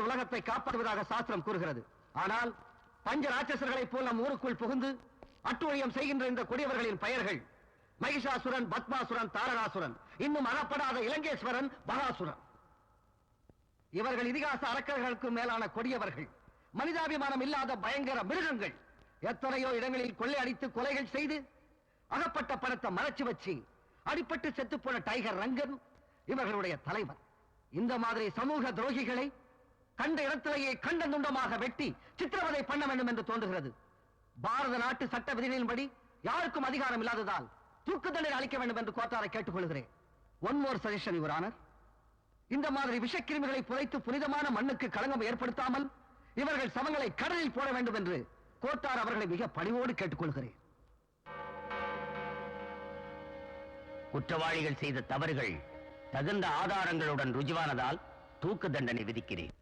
உலகத்தை காப்பாற்றுவதாக சாஸ்திரம் கூறுகிறது. ஆனால் பஞ்ச ராட்சசர்களைப் போல் நம் ஊருக்குள் புகுந்து அட்டுழியம் செய்கின்ற இந்த கொடியவர்களின் பெயர்கள் மகிஷாசுரன், பத்மாசுரன், தாரகாசுரன், இன்னும் அறப்படாத இலங்கேஸ்வரன், பகாசுரன். இவர்கள் இதிகாச அரக்கர்களுக்கு மேலான கொடியவர்கள், மனிதாபிமானம் இல்லாத பயங்கர மிருகங்கள். எத்தனையோ இடங்களில் கொள்ளையடித்து கொலைகள் செய்து அகப்பட்ட பணத்தை மறைச்சு வச்சு அடிப்பட்டு செத்துப்போன டைகர் ரங்கன் இவர்களுடைய தலைவர். இந்த மாதிரி சமூக துரோகிகளை கண்ட இடத்திலேயே கண்ட துண்டமாக வெட்டி சித்திரவதை பண்ண வேண்டும் என்று தோன்றுகிறது. பாரத நாட்டு சட்ட விதிகளின்படி யாருக்கும் அதிகாரம் இல்லாததால் தூக்கு தண்டனை அளிக்க வேண்டும் என்று கோர்ட்டாரை கேட்டுக்கொள்கிறேன். One more suggestion your honour. இந்த மாதிரி விஷக்கிருமிகளை புதைத்து புனிதமான மண்ணுக்கு களங்கம் ஏற்படுத்தாமல் இவர்கள் சவங்களை கடலில் போட வேண்டும் என்று கோர்ட்டார் அவர்களை மிக பணிவோடு கேட்டுக்கொள்கிறேன். குற்றவாளிகள் செய்த தவறுகள் தகுந்த ஆதாரங்களுடன் ருஜுவானதால் தூக்கு தண்டனை விதிக்கிறேன்.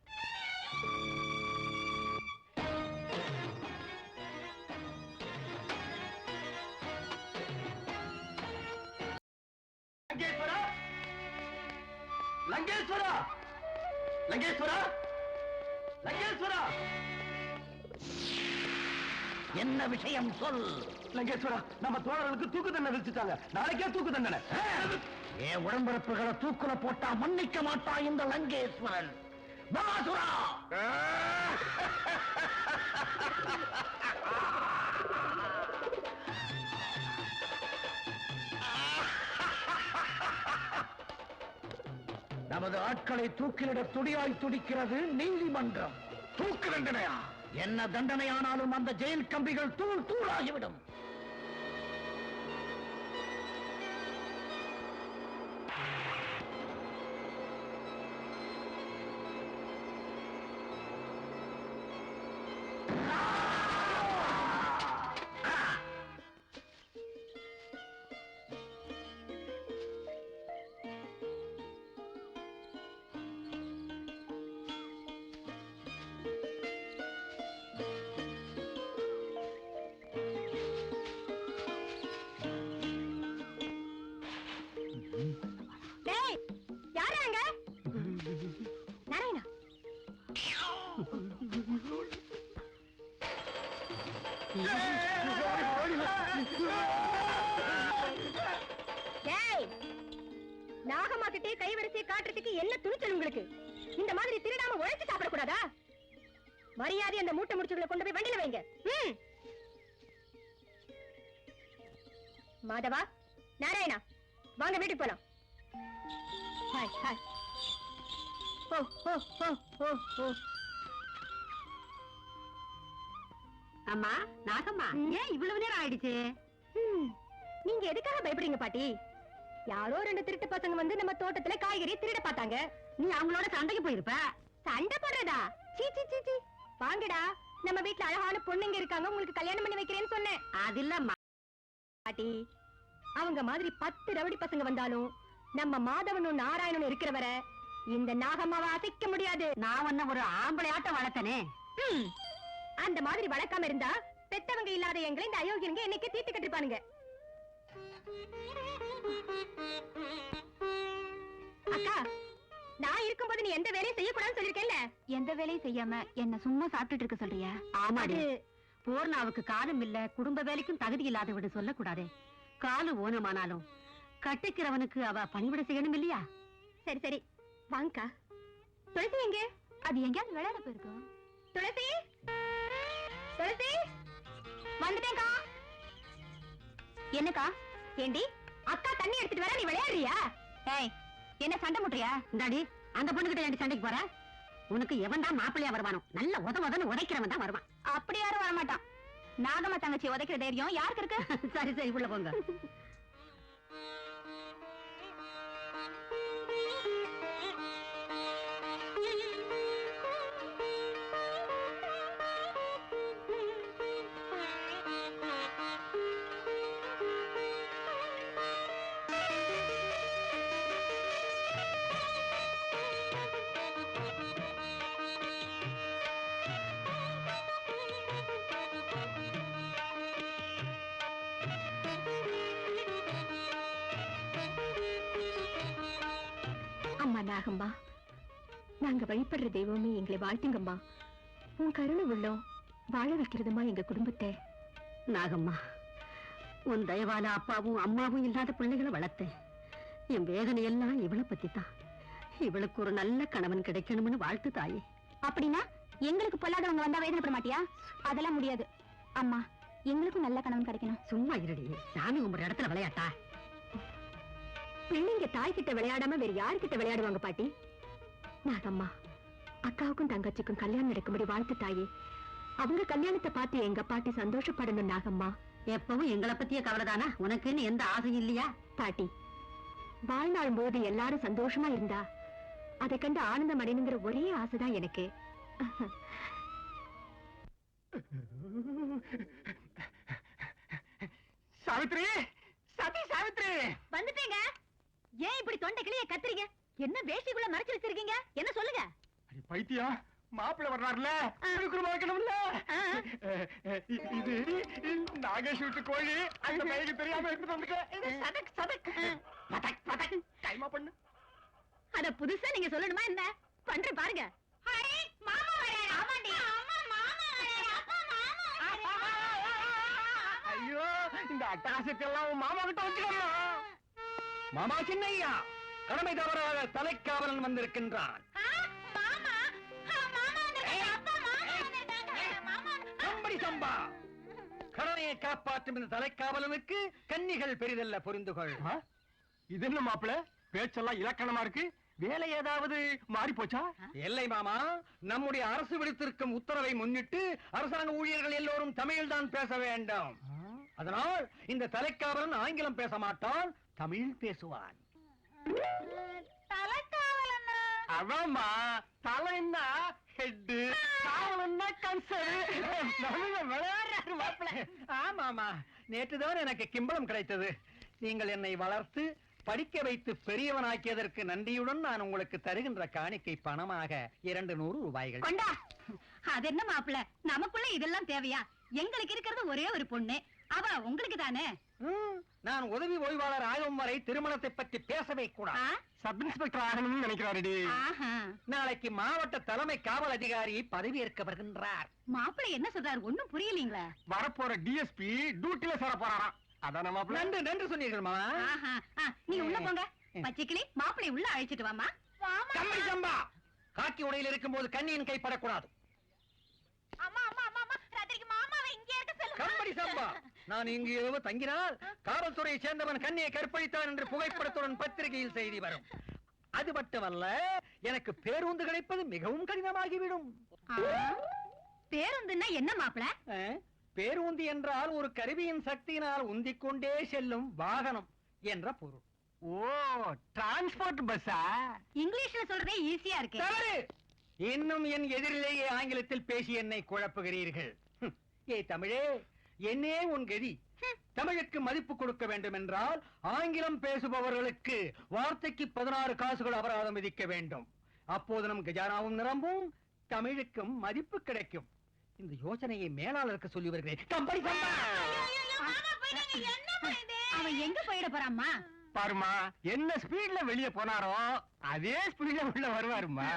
லங்கேஸ்வரா, லங்கேஸ்வரா, லங்கேஸ்வரா, என்ன விஷயம் சொல். லங்கேஸ்வரா, நம்ம தோழர்களுக்கு தூக்கு தண்டனை விதிச்சுட்டாங்க. நாளைக்கே தூக்கு தண்டனை. என் உடம்பிறப்புகளை தூக்குல போட்டா மன்னிக்க மாட்டா இந்த லங்கேஸ்வரன். பகாசுரா, நமது ஆட்களை தூக்கிலிட துடியாய் துடிக்கிறது நீதிமன்றம். தூக்கு தண்டனையா? என்ன தண்டனையானாலும் அந்த ஜெயில் கம்பிகள் தூள் தூளாகிவிடும். நாகமாக்கிட்டே கைவரிசையை காட்டுறதுக்கு என்ன துணிச்சல் உங்களுக்கு? இந்த மாதிரி திருடாம உழைச்சு சாப்பிடக்கூடாதா? மரியாதை அந்த மூட்டை முடிச்சுகளை கொண்டு போய் வண்டியில வைங்க. மாதவா, நாராயணா, வாங்க வீட்டுக்கு போலாம். Hi hi. ஓ ஓ ஓ ஓ ஓ. அம்மா, நாகம்மா, ஏன் இவ்வளவு நேரம் ஆயிடுச்சு? நீங்க எதுக்காக பயப்படுறீங்க பாட்டி? யாரோ 2 திருட்டு பசங்க வந்து நம்ம தோட்டத்துல காய்கறி திருட பார்த்தாங்க. நீ அவங்களோட சண்டைக்கு போயிருப்ப. சண்டை போடுறதா? சீ சீ சீ சீ. வாங்கடா, நம்ம வீட்டுல அழகான பொண்ணுங்க இருக்காங்க, உங்களுக்கு கல்யாணம் பண்ணி வைக்கிறேன்னு சொன்னேன். அது இல்ல பாட்டி, அவங்க மாதிரி 10 ரவுடி பசங்க வந்தாலும் நம்ம மாதவனும் நாராயணனும் இருக்கிற வர இந்த நாகம்மாவை அசைக்க முடியாது. நான் ஒன்ன ஒரு ஆம்பளை ஆட்டம் வளர்த்தனே. அந்த மாதிரி வளர்க்காம இருந்தா பெத்தவங்க இல்லாத எங்களை இந்த அயோக்கியங்க என்னைக்கு தீர்த்து கட்டிருப்பானுங்க. அக்கா, நான் இருக்கும்போது நீ எந்த வேலையும் செய்யக்கூடாதுன்னு சொல்லிருக்கேன்ல. எந்த வேலையும் செய்யாம என்ன சும்மா சாப்பிட்டுட்டு இருக்க சொல்றியா? ஆமாடி, பூர்ணாவுக்கு காலம் இல்ல, குடும்ப வேலைக்கும் தகுதி இல்லாத விட சொல்லக்கூடாதே. காலு ஓனமானாலும் கட்டிக்கிறவனுக்கு அவ பணிவிட செய்யணும் இல்லையா? சரி சரி, வாங்கக்கா. துளசி எங்க? அது எங்கேயாவது விளையாட போயிருக்கோம். துளசி, துளசி, வந்துட்டேன்க்கா. என்னக்கா? ஏண்டி, அக்கா தண்ணி எடுத்துட்டு வர, நீ விளையாடுறியா? ஏய், என்ன சண்டை முட்றியா? இந்தாடி, அந்த பொண்ணுகிட்ட ஏண்டி சண்டைக்கு போற? உனக்கு எவன் தான் மாப்பிள்ளையா வருவானோ? நல்ல உதவுன்னு உதைக்கிறவன் தான் வருவான். அப்படி யாரும் வரமாட்டான். நாகம்மா தங்கச்சி உதைக்கிற தைரியம் யாருக்கு இருக்கு? சரி சரி, உள்ள போங்க. நாகம்மா, நாங்க வழிபடுற தெய்வமே எங்களை வாழ்த்துங்கம்மா. உன் கருணை உள்ளம் வாழ வைக்கிறதுமா எங்க குடும்பத்தை. நாகம்மா, உன் தயவால அப்பாவும் அம்மாவும் இல்லாத பிள்ளைகளை வளர்த்தேன். என் வேதனை எல்லாம் இவளை பத்தி தான். இவளுக்கு ஒரு நல்ல கணவன் கிடைக்கணும்னு வாழ்த்து தாயே. அப்படின்னா எங்களுக்கு பொல்லாதவங்க வந்தா வேதனைப்பட மாட்டியா? அதெல்லாம் முடியாது அம்மா, எங்களுக்கும் நல்ல கணவன் கிடைக்கணும். சும்மா இருடி, சாமி கும்பிட்ற இடத்துல விளையாட்டா? பிள்ளைங்க தாய் கிட்ட விளையாடாம வேற யாருக்கிட்ட விளையாடுவாங்க பாட்டி? நாகம்மா, அக்காவுக்கும் தங்கச்சிக்கும் கல்யாணம் நடக்கும்படி வாழ்த்து தாயே. அவங்க கல்யாணத்தை பார்த்து எங்க பாட்டி சந்தோஷப்படணும் நாகம்மா. எப்பவும் எங்களை பத்திய கவலைதானா? உனக்குன்னு எந்த ஆசையும் இல்லையா? பாட்டி, வாழ்நாள் போது எல்லாரும் சந்தோஷமா இருந்தா அதை கண்டு ஆனந்தம் அடையணுங்கிற ஒரே ஆசைதான் எனக்கு. சாவித்ரி, சதி சாவித்ரி, வந்துட்டேங்க. ஏன் இப்படி தொண்டை கிளிய கத்துறீங்க? என்ன வேஷ்டிக்குள்ள மறைச்சு வச்சிருக்கீங்க? என்ன சொல்லுங்க. பைத்தியம், மாப்பிள்ளை வர்றாருல, குடுக்குறமா வைக்கணும்ல. இது நாகேஷ் வீட்டு கோழி, அந்த பையனுக்கு தெரியாம எடுத்துட்டு வந்துட்டேன். சதக் சதக் பதக் பதக் கைமா பண்ணு. அத புதுசா நீங்க சொல்லணுமா என்ன? பண்ற பாருங்க. ஐயோ, இந்த அட்டகாசத்தை எல்லாம் மாமா கிட்ட வச்சுக்கோமா. மாமா சின்னையா, கடமை தவறாக தலைக்காவலன் வந்திருக்கின்றான். கம்படி சம்பா, கடமையை காப்பாற்றும் இந்த தலைக்காவலனுக்கு கன்னிகள் பெரிதல்ல, புரிந்துகொள். இது என்ன மாப்பிள்ள, பேச்செல்லாம் இலக்கணமா இருக்கு. வேலை ஏதாவது மாறி போச்சா? இல்லை மாமா, நம்முடைய அரசு விடுத்திருக்கும் உத்தரவை முன்னிட்டு அரசாங்க ஊழியர்கள் எல்லோரும் தமிழில் தான் பேச வேண்டும். அதனால் இந்த தலைக்காவலன் ஆங்கிலம் பேச மாட்டான், தமிழ் பேசுவான். அதாம்மா, தலைன்னா ஹெட், காவலன்னா கன்சல். விளையாடுறாரு மாப்பிள்ள. ஆமாமா, நேற்றுதான் எனக்கு கிம்பளம் கிடைத்தது. நீங்கள் என்னை வளர்த்து படிக்க வைத்து பெரியவனாக்கியதற்கு நன்றியுடன் நான் உங்களுக்கு தருகின்ற காணிக்கை பணமாக 200 ரூபாய்கள். அது என்ன மாப்பிள்ள, நமக்குள்ள இதெல்லாம் தேவையா? எங்களுக்கு இருக்கிறது ஒரே ஒரு பொண்ணு, அவ உங்களுக்கு தானே. நான் உதவி ஓய்வாளர் ஆகும் வரை திருமணத்தை பற்றி பேசவே கூடாது. சப் இன்ஸ்பெக்டர் ஆகணும்னு நினைக்கிறாரு. நாளைக்கு மாவட்ட தலைமை காவல் அதிகாரி பதவி ஏற்க வருகின்றார். மாப்பிள்ள என்ன சொல்றாரு? ஒண்ணும் புரியலீங்களா? வரப்போற டிஎஸ்பி டியூட்டில சேர போறாராம். அதான மாப்பிள்ள. நன்று நன்று சொன்னீர்கள் மாமா. நீங்க உள்ள போங்க. பச்சைக்கிளி, மாப்பிள்ளை உள்ள அழைச்சிட்டு வாமா. கம்பளி சம்பா, காக்கி உடையில் இருக்கும் போது கண்ணியின் கைப்படக்கூடாது. கம்பளி சம்பா, நான் இங்கு இரவு தங்கினால் காவல்துறையை சேர்ந்தவன் கண்ணியை கற்பழித்தான் என்று புகைப்படத்துடன் பத்திரிகையில் செய்தி வரும். அது மட்டுமல்ல, எனக்கு பேருந்து கிடைப்பது மிகவும் கடினமாகிவிடும். பேருந்துன்னா என்ன மாப்பிள்ள? பேருந்து என்றால் ஒரு கருவியின் சக்தியினால் உந்திக் கொண்டே செல்லும் வாகனம் என்ற பொருள். ஓ, டிரான்ஸ்போர்ட் பஸ்ஸா? இங்கிலீஷ்ல சொல்றதே ஈஸியா இருக்கு. இன்னும் என் எதிரிலேயே ஆங்கிலத்தில் பேசி என்னை குழப்புகிறீர்கள். ஏ தமிழே, என்னே உன் கதி. தமிழுக்கு மதிப்பு கொடுக்க வேண்டும் என்றால் ஆங்கிலம் பேசுபவர்களுக்கு வார்த்தைக்கு 16 காசுகள் அபராதம் விதிக்க வேண்டும். அப்போது நம் கஜானாவும் நிரம்பும், தமிழுக்கும் மதிப்பு கிடைக்கும். இந்த யோசனையை மேலாளருக்கு சொல்லி வருகிறேன். அவன் எங்க போயிட போறாம்மா? பாருமா, என்ன ஸ்பீட்ல வெளியே போனாரோ அதே ஸ்பீட்ல உள்ள வருவாருமா.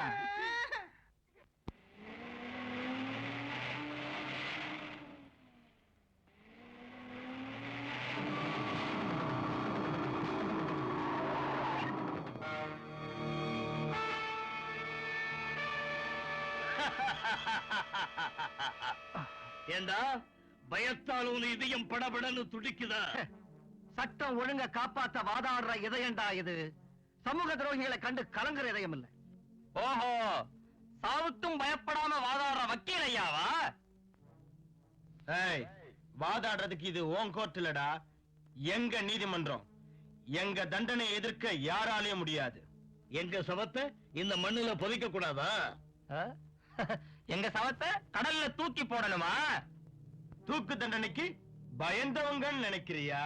ஏண்டா, பயத்தால் உன் இதயம் படபடன்னு துடிக்குதா? சட்டம் ஒழுங்க காப்பாத்த வாதாடுற இதயண்டா இது. சமூக துரோகிகளை கண்டு கலங்குற இதயம் இல்ல. ஓஹோ, சாவுக்கும் பயப்படாம வாதாடுற வக்கீல் ஐயாவா? வாதாடுறதுக்கு இது உன் கோர்ட் இல்லடா, எங்க நீதிமன்றம். எங்க தண்டனை எதிர்க்க யாராலையும் முடியாது. எங்க சவத்தை இந்த மண்ணுல புதைக்க கூடாதா? எங்க சவத்தை கடல்ல தூக்கி போடணுமா? தூக்கு தண்டனைக்கு பயந்தவங்க நினைக்கிறியா?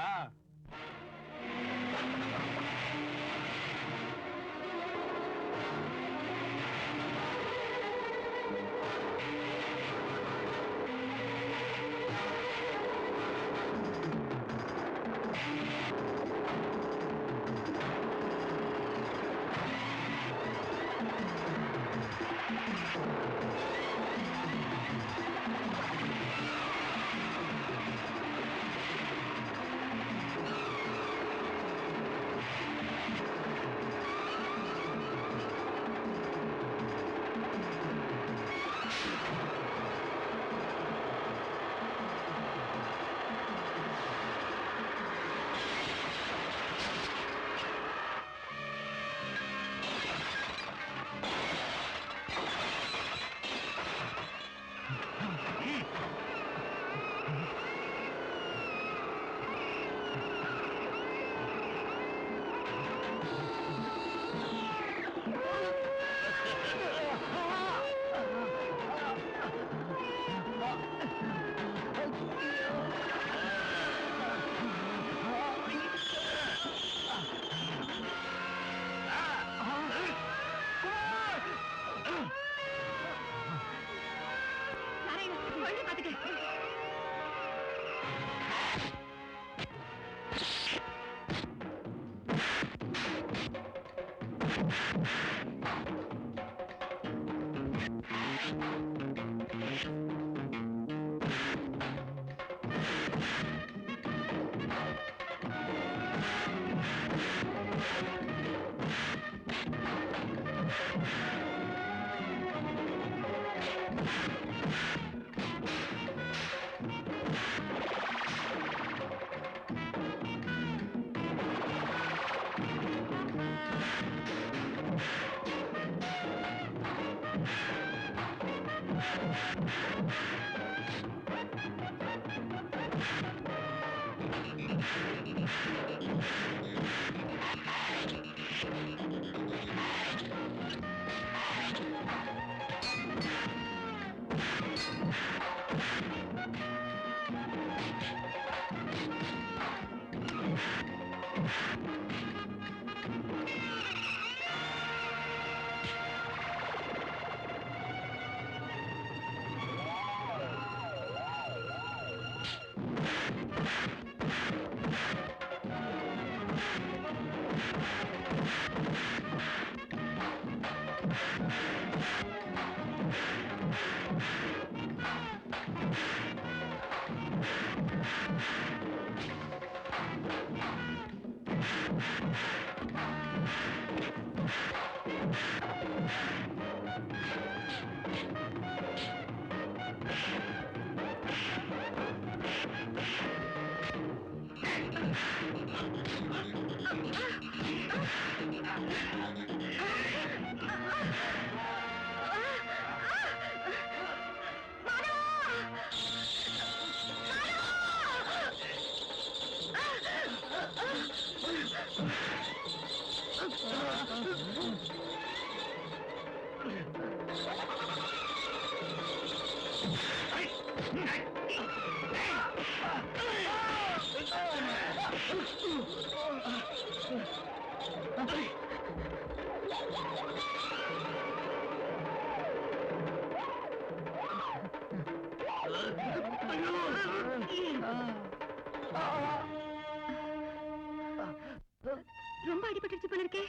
ரொம்ப அடிபட்டுச்சு போல இருக்கே.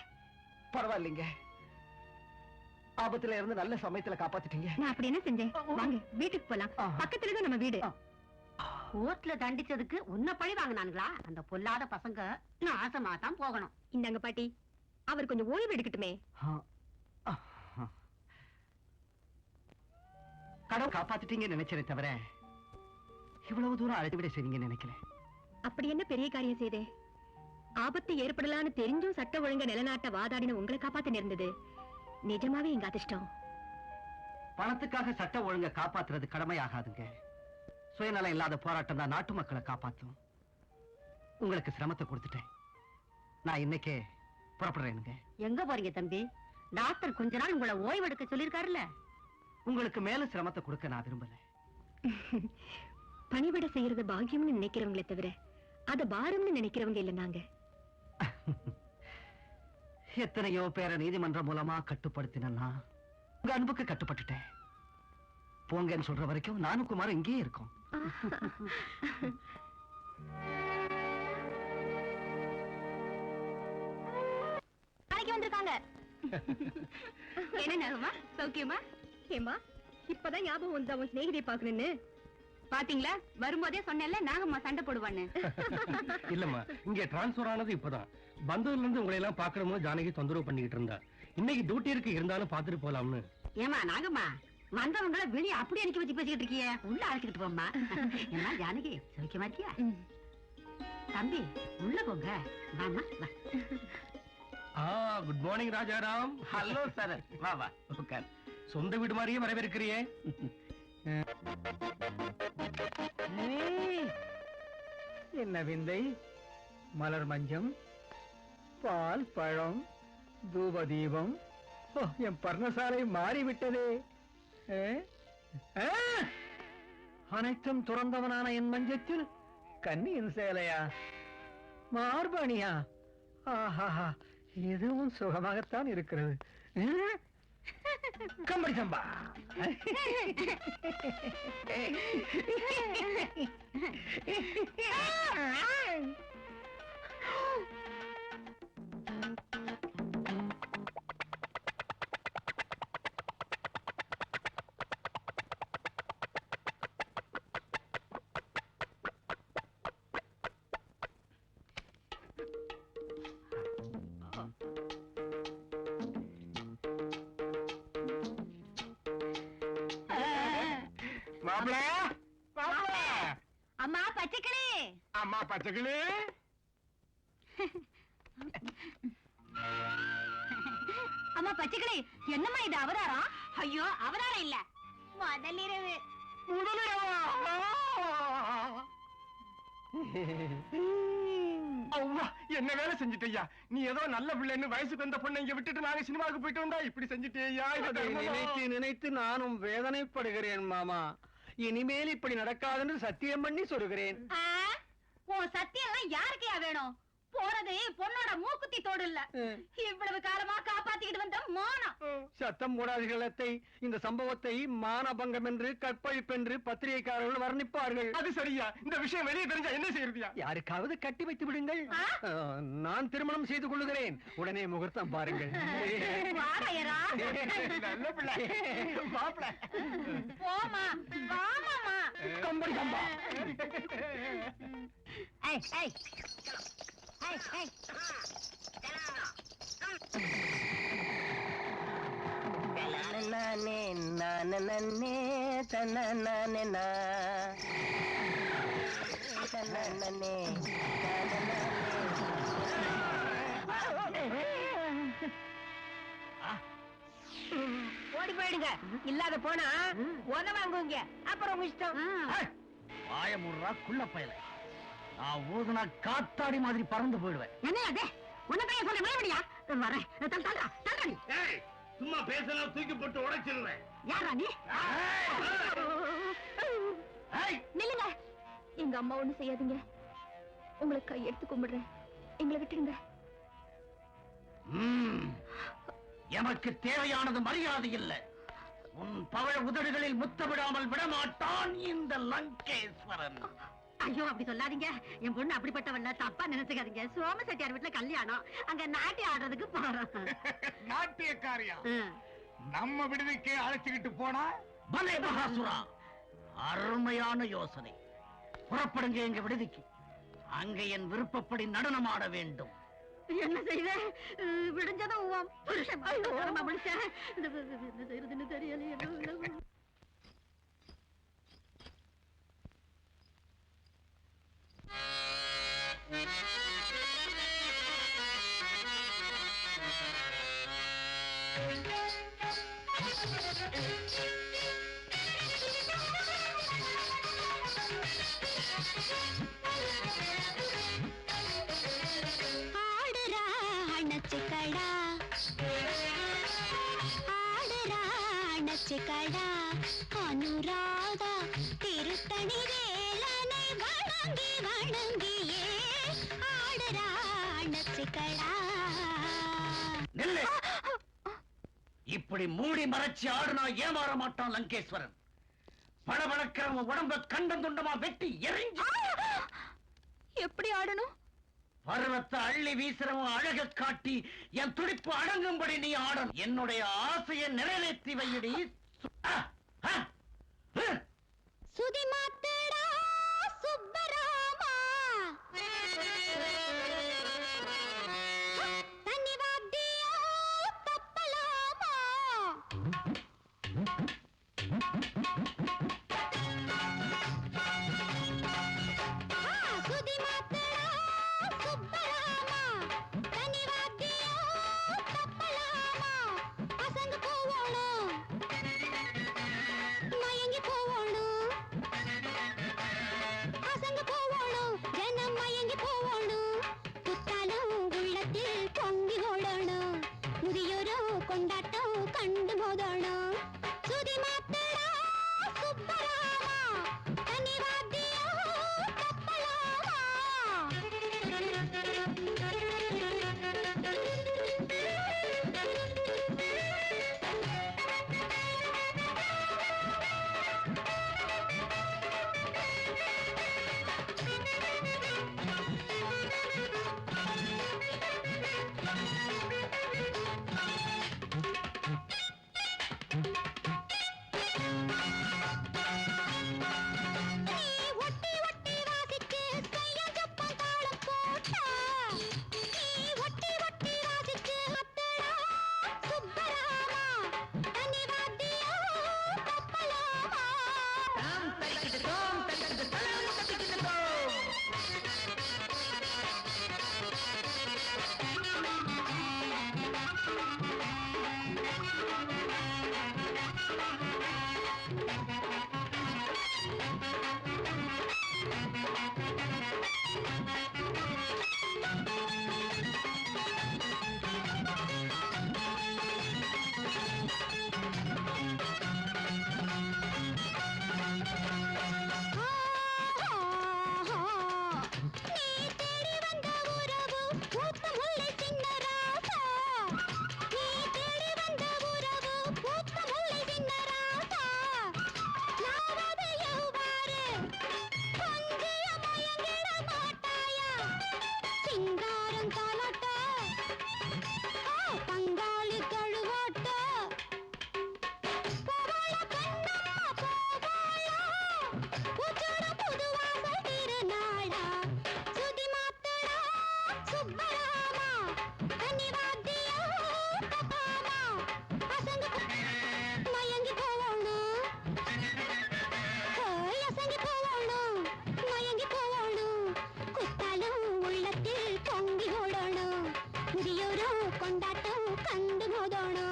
பரவாயில்லைங்க, ஆபத்துல இருந்து நல்ல சமயத்துல காப்பாத்திட்டீங்க. நான் அப்படி என்ன செஞ்சேன்? வாங்க வீட்டுக்கு போலாம், பக்கத்துலதான் நம்ம வீடு. கோர்ட்ல தண்டிச்சதுக்கு உன்னை பழி வாங்கினாங்களா? அந்த பொல்லாத பசங்க நாசமா தான் போகணும். இந்தாங்க பாட்டி, அவர் கொஞ்சம் ஓய்வு எடுக்கட்டுமே. கடவுள் காப்பாத்திட்டீங்கன்னு நினைச்சேன் தவிர இவ்வளவு தூரம் அழைத்து விட செய்வீங்கன்னு நினைக்கல. அப்படி என்ன பெரிய காரியம் செய்தே? ஆபத்து ஏற்படலான்னு தெரிஞ்சும் சட்ட ஒழுங்க நிலநாட்ட வாதாடின உங்களை காப்பாத்த நேர்ந்தது நிஜமாவே எங்க அதிர்ஷ்டம். பணத்துக்காக சட்ட ஒழுங்க காப்பாத்துறது கடமையாகாதுங்க. சுயநலம் இல்லாத போராட்டம் தான் நாட்டு மக்களை காப்பாத்தும். உங்களுக்கு சிரமத்தை கொடுத்துட்டேன், நான் இன்னைக்கே புறப்படுறேனுங்க. எங்க போறீங்க தம்பி? டாக்டர் கொஞ்ச நாள் உங்களை ஓய்வு எடுக்க சொல்லிருக்காருல்ல. உங்களுக்கு மேல சிரமத்தை கொடுக்க நான் விரும்பல. பணிவிட செய்யறது பாக்கியம்னு நினைக்கிறவங்களை தவிர அத பாரம்னு நினைக்கிறவங்க இல்ல நாங்க. எத்தனையோ பேரை நீதிமன்றம் மூலமா கட்டுப்படுத்தினா உங்க அன்புக்கு கட்டுப்பட்டுட்டேன். போங்கன்னு சொல்ற வரைக்கும் நானும் குமாரும் இங்கேயே இருக்கோம். நாளைக்கு வந்திருக்காங்க. என்ன நகமா, சௌக்கியமா? ஏமா இப்பதான் ஞாபகம் வந்து அவன் சிநேகிதியை பாக்கணும்னு. பாத்தீங்களா, வரும்போதே சொன்னேன்ல நாகம்மா சண்டை போடுவான்னு. இல்லம்மா, இங்க டிரான்ஸ்பர் ஆனது இப்பதான். பந்தூர்ல இருந்து உங்களை எல்லாம் பாக்கணும்னு ஜானகி தொந்தரவு பண்ணிக்கிட்டு இருந்தா. இன்னைக்கு டியூட்டி இருக்கு, இருந்தாலும் பாத்துட்டு போலாம்னு. ஏமா நாகம்மா, வந்தவங்கள வெளியே அப்படி அனுப்பி வச்சு பேசிக்கிட்டு இருக்கிய, உள்ள அழைச்சிக்கிட்டு போம்மா. என்ன ஜானகி, சௌக்கியமா இருக்கியா? தம்பி உள்ள போங்க. வாமா வா. Good morning Rajaram. Hello sir, வா வா உட்கார். சொந்த வீடு மாதிரியே வரவேற்கிறியே. என்ன விந்தை! மலர் மஞ்சம், பால் பழம், தூப தீபம். என் பர்ணசாலை மாறிவிட்டதே. அனைத்தும் துறந்தவனான என் மஞ்சத்தில் கன்னியின் சேலையா, மார்பணியா? ஆஹா, இதுவும் சுகமாகத்தான் இருக்கிறது. கம்படி சம்பா. மாப்பிள மாப்பிள அம்மா பச்சைக்கிளி அம்மா பச்சைக்கிளி அம்மா பச்சைக்கிளி என்னம்மா இது அவதாரம்? ஐயோ அவதாரம் இல்ல, முதலிரவு. அவ்வா, என்ன வேலை செஞ்சுட்டய்யா? நீ ஏதோ நல்ல பிள்ளைன்னு வயசுக்கு வந்த பொண்ணை இங்க விட்டுட்டு நாங்க சினிமாவுக்கு போயிட்டு வந்தா இப்படி செஞ்சுட்டேயா? அதை நினைத்து நினைத்து நானும் வேதனைப்படுகிறேன் மாமா. இனிமேல் இப்படி நடக்காதுன்னு சத்தியம் பண்ணி சொல்கிறேன். உன் சத்தியம் எல்லாம் யாருக்கையா வேணும்? போறது பொண்ணோட மூக்குத்தி தோடு இல்ல, இவ்வளவு காலமா காப்பாத்திக்கிட்டு வந்த மானம். சத்தம் போடாதீர்கள் அத்தை. இந்த சம்பவத்தை மானபங்கம் என்று கற்பழிப்பென்று பத்திரிகைக்காரர்கள் வர்ணிப்பார்கள். அது சரியா? இந்த விஷயம் வெளியே தெரிஞ்சா என்ன செய்யறதியா? யாருக்காவது கட்டி வைத்து விடுங்கள். நான் திருமணம் செய்து கொள்கிறேன். உடனே முகூர்த்தம் பாருங்கள். வாடையரா நல்ல பிள்ளை மாப்பிள போமா வாமாமா. கம்படி கம்பா. ஏய் ஏய் ஏய் ஏய் நானே நானே தனனே நா தனனே ஓடி போயிடுங்க, இல்லாத போனா உத வாங்குவீங்க, அப்புறம் உங்க இஷ்டம். வாய மூடுறா குள்ள பயல. நான் ஊதுனா காத்தாடி மாதிரி பறந்து போயிடுவேன். என்ன அது? உன்ன பையன் சொல்ற மறுபடியா? வரேன். தள்ளுடா தள்ளுடா நீ. சும்மா பேசலாம், தூக்கி போட்டு உடைச்சிருவேன். யாரா நீ? நில்லுங்க. எங்க அம்மா ஒண்ணு செய்யாதீங்க, உங்களுக்கு கை எடுத்து கும்பிடுறேன், எங்களை விட்டுடுங்க. எமக்கு தேவையானது மரியாதை இல்ல. உன் பவழ உதடுகளில் முத்தமிடாமல் விடமாட்டான் இந்த லங்கேஸ்வரன். ஐயோ அப்படி சொல்லாதீங்க. என் பொண்ணு அப்படிப்பட்டவல்ல, தப்பா நினைச்சுக்காதீங்க. சோம செட்டியார் வீட்டுல கல்யாணம், அங்க நாட்டியம் ஆடுறதுக்கு போறோம். நாட்டியக்காரியா நம்ம விடுதிக்கு அழைச்சுக்கிட்டு போனா? பலே மகாசுரா, அருமையான யோசனை. புறப்படுங்க எங்க விடுதிக்கு. அங்க என் விருப்பப்படி நடனமாட வேண்டும். என்ன செய்த? விடிஞ்சதும் உன் புருஷன் ஓரமா முடிச்சேன். என்ன செய்யறதுன்னு தெரியலையே. ஆடுறா அணச்சுக்கடா, ஆடுறா அணச்சுக்கடா, அனுராதா திருத்தணி வேலனை வணங்கி வணங்கியே ஆடுறா அணச்சுக்கடா. நில்லு. இப்படி மூடி மறைச்சு ஆடுனா ஏமாற மாட்டான் லங்கேஸ்வரன். பளபளக்கிறவன் உடம்ப கண்டம் துண்டமா வெட்டி எரிஞ்சு. எப்படி ஆடணும்? பருவத்தை அள்ளி வீசுறவன் அழக காட்டி என் துடிப்பு அடங்கும்படி நீ ஆடணும். என்னுடைய ஆசையை நிறைவேற்றி வையடி. சுதி மாத்தடா சுப்பராமா, தண்ணி வாத்தியா தப்பலாமா. சுதி மாத்தடா சுப்பராமா, தண்ணி வாத்தியா தப்பலாமா. பசங்க போவோணும், மயங்கி போவோணும், பசங்க போவோணும், ஜனம் மயங்கி போவோணும். புத்தாலும் உள்ளத்தில் பொங்கி ஓடணும், முதியோரும் கொண்டாட்டம் கண்டு மோதணும். சுதி மாத்தடா சுப்பராமா, தனி வாத்தியா தப்பலாமா. சிங்காரம் தாலாட்ட பங்காளி தழுவாட்ட போவாள கண்ணம்மா போவாளா உச்சோட புதுவாச திருநாளா சுதி மாத்தடா சுப்பராமா கன்னிவாத்தியா தப்பாமா அசங்கு மயங்கி போவாளும் அசங்கி போவாளும் மயங்கி போவாளும் குத்தாலும் உள்ளத்தில் பொங்கி ஓடணும் முதியோரும் கொண்டாட்டம் கண்டு மோதணும்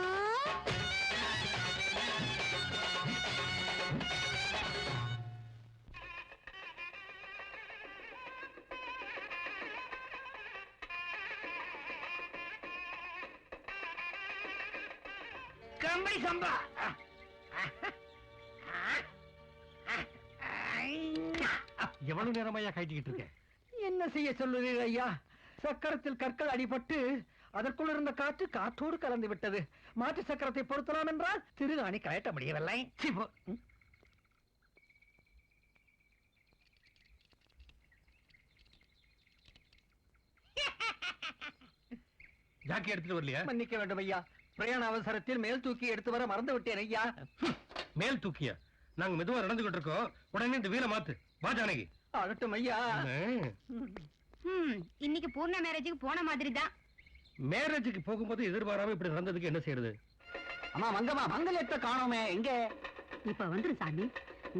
கம்பளி சம்பா எவ்வளவு நேரமாயா கட்டிக்கிட்டு இருக்கேன்? என்ன செய்ய சொல்லுவீர்கள் ஐயா? சக்கரத்தில் கற்கள் அடிபட்டு அதற்குள் இருந்த காற்று காற்றோடு கலந்து விட்டது. மாற்று சக்கரத்தை பொருத்தலாம் என்றால் திருகாணி கழட்ட முடியவில்லை. சீ, போ. ஜாக்கி எடுத்துட்டு வரலையா? மன்னிக்க வேண்டும் ஐயா, பிரயாண அவசரத்தில் மேல் தூக்கி எடுத்து வர மறந்து விட்டேன் ஐயா. மேல் தூக்கியா? நாங்க மெதுவா நடந்துகிட்டு இருக்கோம். உடனே இந்த வீலை மாத்து. வா ஜானகி. ஆகட்டும் ஐயா. இன்னைக்கு பூர்ண மேரேஜுக்கு போன மாதிரி தான். மேரேஜுக்கு போகும்போது எதிர்பாராம இப்படி நடந்ததுக்கு என்ன செய்யறது? அம்மா மங்கம்மா, மங்கலத்தை காணோமே, எங்க? இப்ப வந்துரும் சாமி.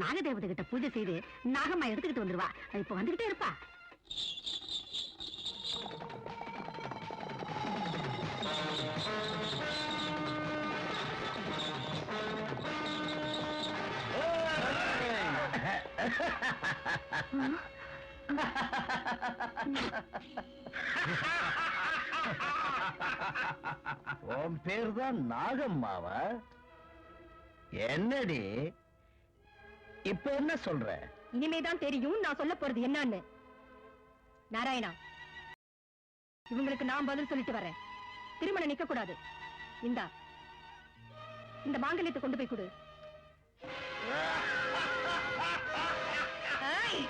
நாகதேவதை கிட்ட பூஜை செய்து நாகம்மா எடுத்துக்கிட்டு வந்துருவா. இப்ப வந்துகிட்டே இருப்பா. உன் பேர் தான் நாகம்மாவா? என்னடி இப்ப என்ன சொல்ற? இனிமேதான் தெரியும் நான் சொல்ல போறது என்னன்னு. நாராயணா, இவங்களுக்கு நான் பதில் சொல்லிட்டு வரேன். திருமணம் நிக்க கூடாது. இந்த மாங்கல்யத்தை கொண்டு போய் கொடு. ஏய்,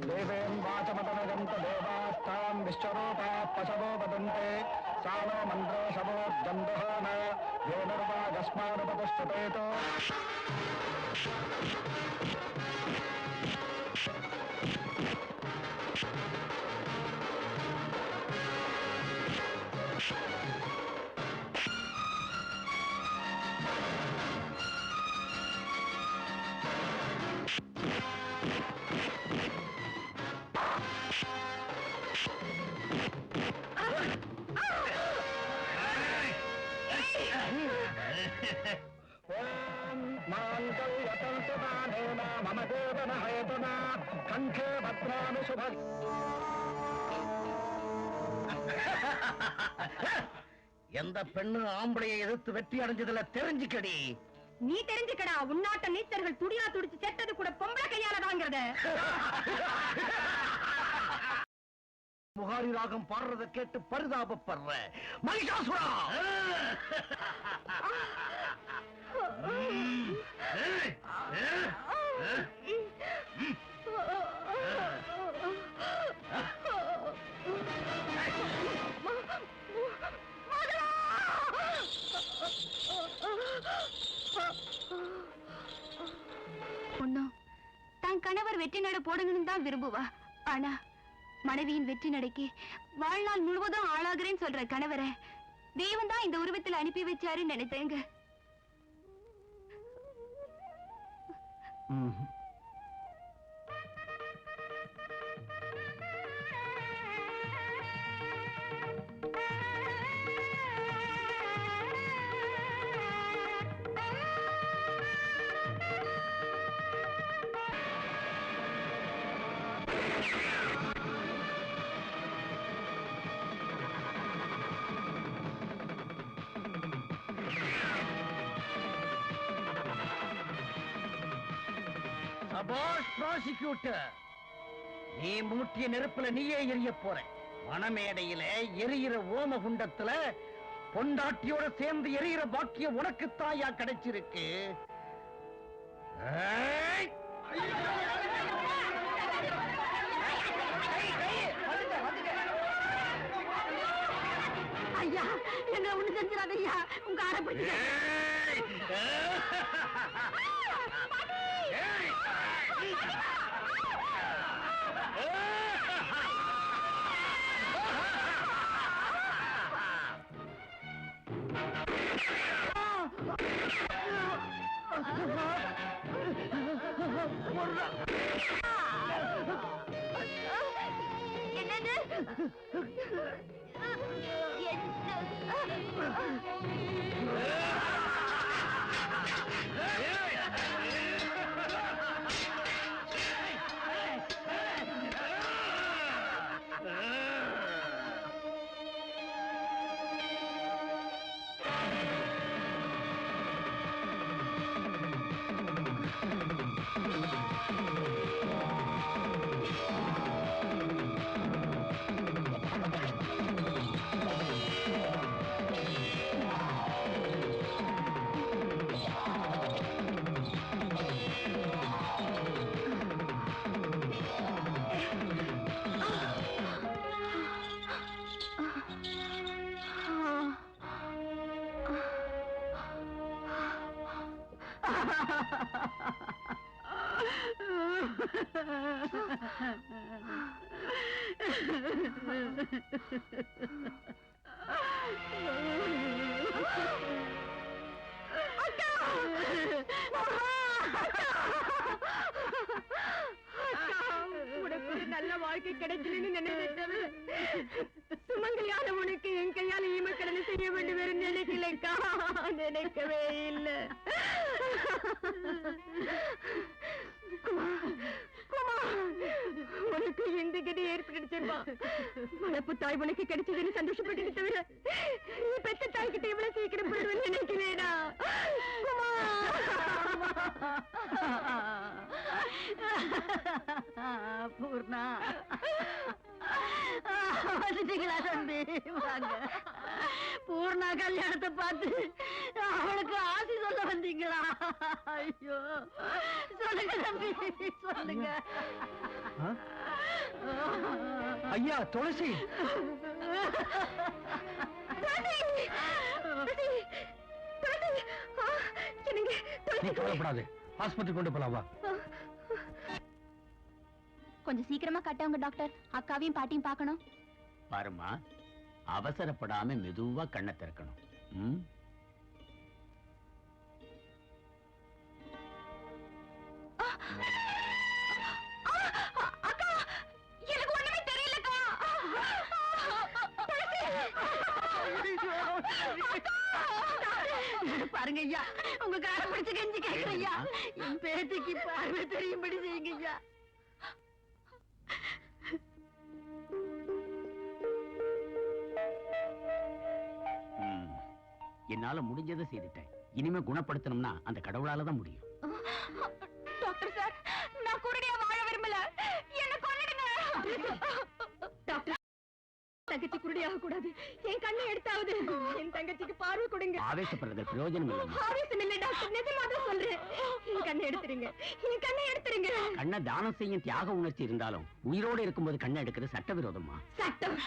देवेन वाचमतनगंत देवास्तां विश्वरूपा पशवो वदन्ते सानो मन्त्रो शवोर्जन्दुः न योनिर्वागस्मानुपतिष्ठतेतो मम देवन हेतुना कंठे भद्रामि शुभ எந்த பெண்ணு ஆம்பளையை எதிர்த்து வெற்றி அடைஞ்சதுல தெரிஞ்சுக்கடி. நீ தெரிஞ்சுக்கடா. உன்னாட்ட நீச்சர்கள் துடியா துடிச்சு செட்டது கூட பொம்பளை கையால தாங்கிறத. முகாரி ராகம் பாடுறத கேட்டு பரிதாபப்படுற மகிஷாசுரா. பொண்ணு தான் கணவர் வெற்றி நட போடணும்னு தான் விரும்புவா. ஆனா மனைவியின் வெற்றி நடைக்கு வாழ்நாள் முழுவதும் ஆளாகிறேன்னு சொல்ற கணவரை தெய்வம் தான் இந்த உருவத்தில் அனுப்பி வச்சாருன்னு நினைத்தேங்க. சபாஷ் ப்ராசிக்யூட்டர், நீ மூட்டிய நெருப்புல நீயே எரிய போற. மணமேடையில எரியிற ஓம குண்டத்துல பொண்டாட்டியோட சேர்ந்து எரியிற பாக்கியம் உனக்குத்தாயா கிடைச்சிருக்கு. ஏய்! ஐயா என்ன ஒண்ணு செஞ்சிடாத ஐயா, உங்க ஆரம்பிச்சு நல்ல வாழ்க்கை கிடைக்கலன்னு நினைத்தவ சுமங்கலியான உனக்கு என் கையால ஈமக்கடனை செய்ய வேண்டும் வேறு நினைக்கலக்கா, நினைக்கவே இல்லை. உனக்கு எந்த கதை ஏற்படுத்திருப்பா, வளர்ப்பு தாய் உனக்கு கிடைச்சதுன்னு சந்தோஷப்பட்டு தவிர நீ பெத்த தாய்கிட்ட இவ்வளவு சீக்கிரம் போடுவேன்னு நினைக்கலேடா. பூர்ணா வந்துட்டீங்களா தம்பி? வாங்க. பூர்ணா கல்யாணத்தை பார்த்து அவளுக்கு ஆசி சொல்ல வந்தீங்களா? ஐயோ சொல்லுங்க தம்பி, சொல்லுங்க. ஐயா துளசி, நீ கவலைப்படாது, ஆஸ்பத்திரி கொண்டு போலாம் வா. கொஞ்சம் சீக்கிரமா கட்டவங்க டாக்டர், அக்காவையும் பாட்டியும் பார்க்கணும். பாருமா, அவசரப்படாம மெதுவா கண்ணை திறக்கணும். அக்கா எனக்கு ஒண்ணுமே தெரியலக்கா. பாருங்க ஐயா, உங்க காரை பிடிச்சு கெஞ்சி கேட்கிறேன் ஐயா, என் பேத்திக்கு பார்வை தெரியும்படி செய்யுங்க ஐயா. என்னால முடிஞ்சதை செய்துட்டேன். இனிமே குணப்படுத்தணும்னா அந்த கடவுளாலதான் முடியும். டாக்டர் சார், நான் குருடியா வாழ விரும்பல, என்ன கொன்னுடுங்க. டாக்டர், தங்கச்சி குருடியாக கூடாது, என் கண்ணை எடுத்தாவது என் தங்கச்சிக்கு பார்வை கொடுங்க. ஆவேசப்படுறது பிரயோஜனம் இல்லைம்மா. ஆவேசம் இல்லை டாக்டர், நிஜமாதான் சொல்றேன். என் கண்ணை எடுத்துருங்க, என் கண்ணை எடுத்துருங்க. கண்ணை தானம் செய்யும் தியாக உணர்ச்சி இருந்தாலும் உயிரோடு இருக்கும்போது கண்ணை எடுக்கிறது சட்டவிரோதமா? சட்டம்?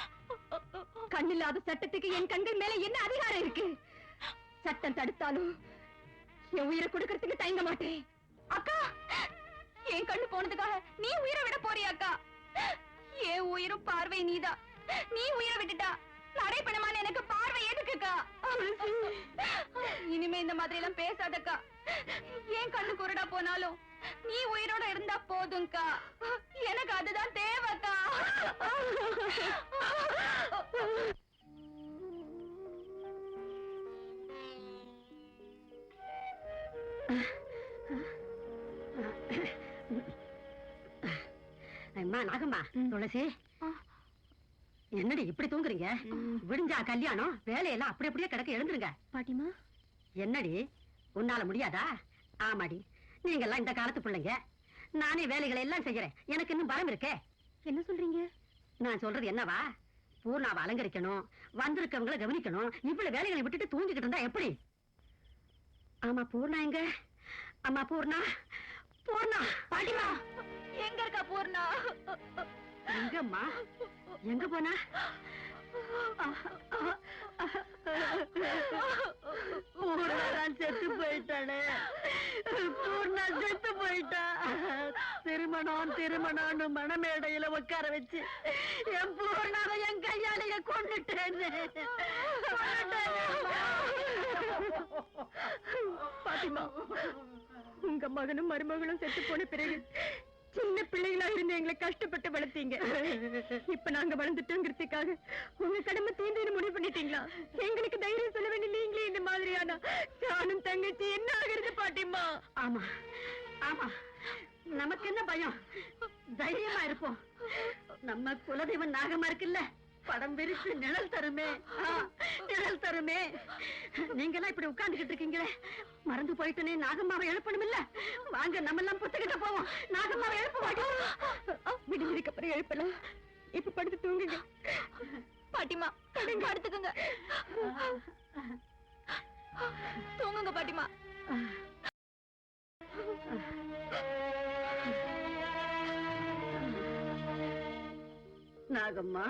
கண்ணில்லாத சட்டத்துக்கு என் கண்கள் மேல என்ன அதிகாரம் இருக்கு? சட்டம் தடுத்தாலும் என் உயிரை கொடுக்கறதுக்கு தயங்க மாட்டேன். அக்கா, என் கண்ணு போனதுக்காக நீ உயிரை விட போறியா அக்கா? என் உயிரும் பார்வை நீதான். நீ உயிரை விட்டுட்டா நடை பண்ணமான எனக்கு பார்வை எதுக்குக்கா? இனிமே இந்த மாதிரி எல்லாம் பேசாதக்கா. என் கண்ணு குருடா போனாலும் நீ உயிரோட இருந்தா போதும்க்கா. எனக்கு அதுதான் தேவைக்கா. அம்மா நாகம்மா, துளசி என்னடி இப்படி தூங்குறீங்க? விடிஞ்சா கல்யாணம், வேலையெல்லாம் அப்படி அப்படியே கிடக்க, எழுந்துருங்க. பாட்டிமா, என்னடி உன்னால முடியாதா? ஆமாடி, நீங்க எல்லாம் இந்த காலத்து பிள்ளைங்க. நானே வேலைகளை எல்லாம் செய்யறேன், எனக்கு இன்னும் பலம் இருக்கே. என்ன சொல்றீங்க? நான் சொல்றது என்னவா? பூர்ணாவை அலங்கரிக்கணும், வந்திருக்கவங்களை கவனிக்கணும். இவ்வளவு வேலைகளை விட்டுட்டு தூங்கிக்கிட்டு இருந்தா எப்படி? ஆமா பூர்ணா எங்க? அம்மா பூர்ணா, பூர்ணா, பாட்டிமா எங்க இருக்கா பூர்ணா? எங்கம்மா? எங்க போனா? பூர்ணா செத்து போயிட்டானே. பூர்ணா செத்து போயிட்டா. திருமணம்னு மணமேடையில உட்கார வச்சு என் பூர்ணாவை என் கையாலேயே கொண்டுட்டேன்னு. பாத்திமா, உங்க மகனும் மருமகளும் செத்து போன பிறகு சின்ன பிள்ளைகளா இருந்து எங்களை கஷ்டப்பட்டு வளர்த்தீங்க. இப்ப நாங்க வளர்ந்துட்டோங்கிறதுக்காக உங்க கடமை தீர்ந்து முடிவு பண்ணிட்டீங்களா? எங்களுக்கு தைரியம் சொல்ல வேண்டிய நீங்களே இந்த மாதிரியானா நானும் தங்கச்சி என்ன ஆகுறது பாட்டிமா? ஆமா ஆமா, நமக்கு என்ன பயம்? தைரியமா இருப்போம். நம்ம குலதெய்வம் நாகமா இருக்குல்ல, படம் விரிச்சு நிழல் தருமே, நிழல் தருமே. நீங்க எல்லாம் இப்படி உட்கார்ந்துகிட்டு இருக்கீங்களே, மறந்து போயிட்டனே, நாகம்மாவை எழுப்பணும் இல்ல? வாங்க நம்ம எல்லாம் புத்துக்கிட்ட போவோம். நாகம்மாவை எழுப்புவாங்க. விடுதலைக்கு அப்புறம் எழுப்பலாம். இப்ப படுத்து தூங்குங்க பாட்டிமா. படுத்துக்குங்க, தூங்குங்க பாட்டிமா. நாகம்மா,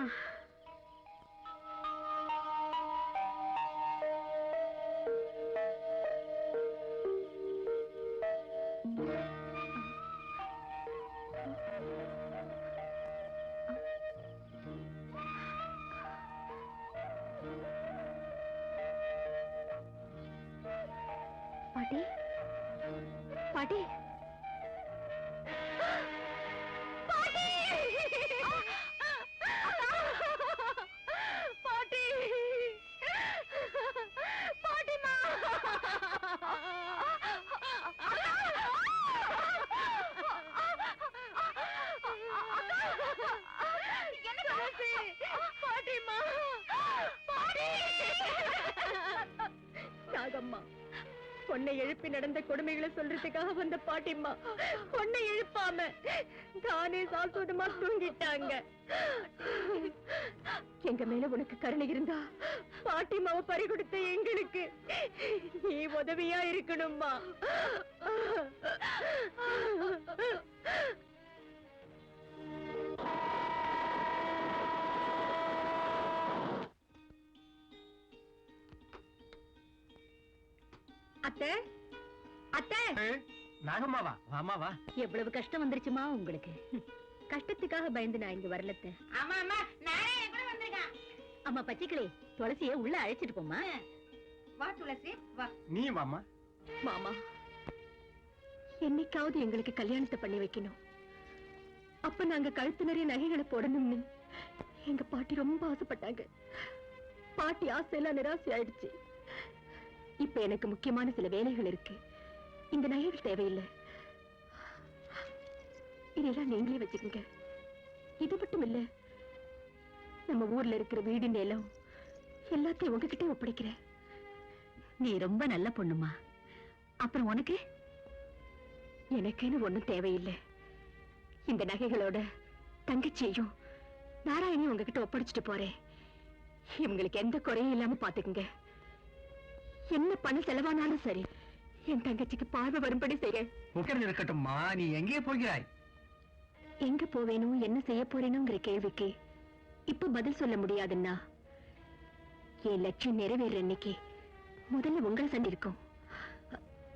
பாட்டி, பாட்டி, பாட்டி, பாட்டி, பாட்டிமா, பாட்டிமா, பாட்டி. நாகம்மா, பொண்ணை எழுப்பி நடந்த கொடுமைகளை சொல்றதுக்காக வந்த பாட்டிம்மா பொண்ணை எழுப்பாம தானே சாஸ்வதமா தூங்கிட்டாங்க. எங்க மேல உனக்கு கருணை இருந்தா பாட்டிமாவை பறி கொடுத்த எங்களுக்கு நீ உதவியா இருக்கணும்மா. அத்தை, அத்தை, நாகம்மாவா? வாமாவா. எவ்வளவு கஷ்டம் வந்துருச்சுமா உங்களுக்கு? கஷ்டத்துக்காக பயந்து நான் இங்க வரலத்த. ஆமா ஆமா, நானே கூட வந்திருக்கேன். அம்மா பச்சைக்கிளி, துளசிய உள்ள அழைச்சிட்டு போமா. வா துளசி வா. நீ வாமா. மாமா, என்னைக்காவது எங்களுக்கு கல்யாணத்தை பண்ணி வைக்கணும். அப்ப நாங்க கழுத்து நிறைய நகைகளை போடணும்னு எங்க பாட்டி ரொம்ப ஆசைப்பட்டாங்க. பாட்டி ஆசையெல்லாம் நிராசை ஆயிடுச்சு. இப்ப எனக்கு முக்கியமான சில வேலைகள் இருக்கு. இந்த நகைகள் தேவையில்லை. இதெல்லாம் நீங்களே வச்சுக்கோங்க. இது மட்டும் இல்ல, நம்ம ஊர்ல இருக்கிற வீடு நிலம் எல்லாத்தையும் உங்ககிட்ட ஒப்படைக்கிறேன். நீ ரொம்ப நல்ல பொண்ணுமா. அப்புறம் உனக்கு? எனக்குன்னு ஒண்ணும் தேவையில்லை. இந்த நகைகளோட தங்கச்சியையும் நாராயணியும் உங்ககிட்ட ஒப்படைச்சிட்டு போறேன். இவங்களுக்கு எந்த குறையும் இல்லாம பாத்துக்குங்க. என்ன பணம் செலவானாலும் சரி, என் தங்கச்சிக்கு பார்வை வரும்படி செய்ய. உட்கார்ந்து இருக்கட்டும்மா, நீ எங்கே போகிறாய்? எங்க போவேனும் என்ன செய்ய போறேனுங்கிற கேள்விக்கு இப்ப பதில் சொல்ல முடியாதுன்னா, என் லட்சியம் நிறைவேற அன்னைக்கு முதல்ல உங்களை சண்டை இருக்கும்.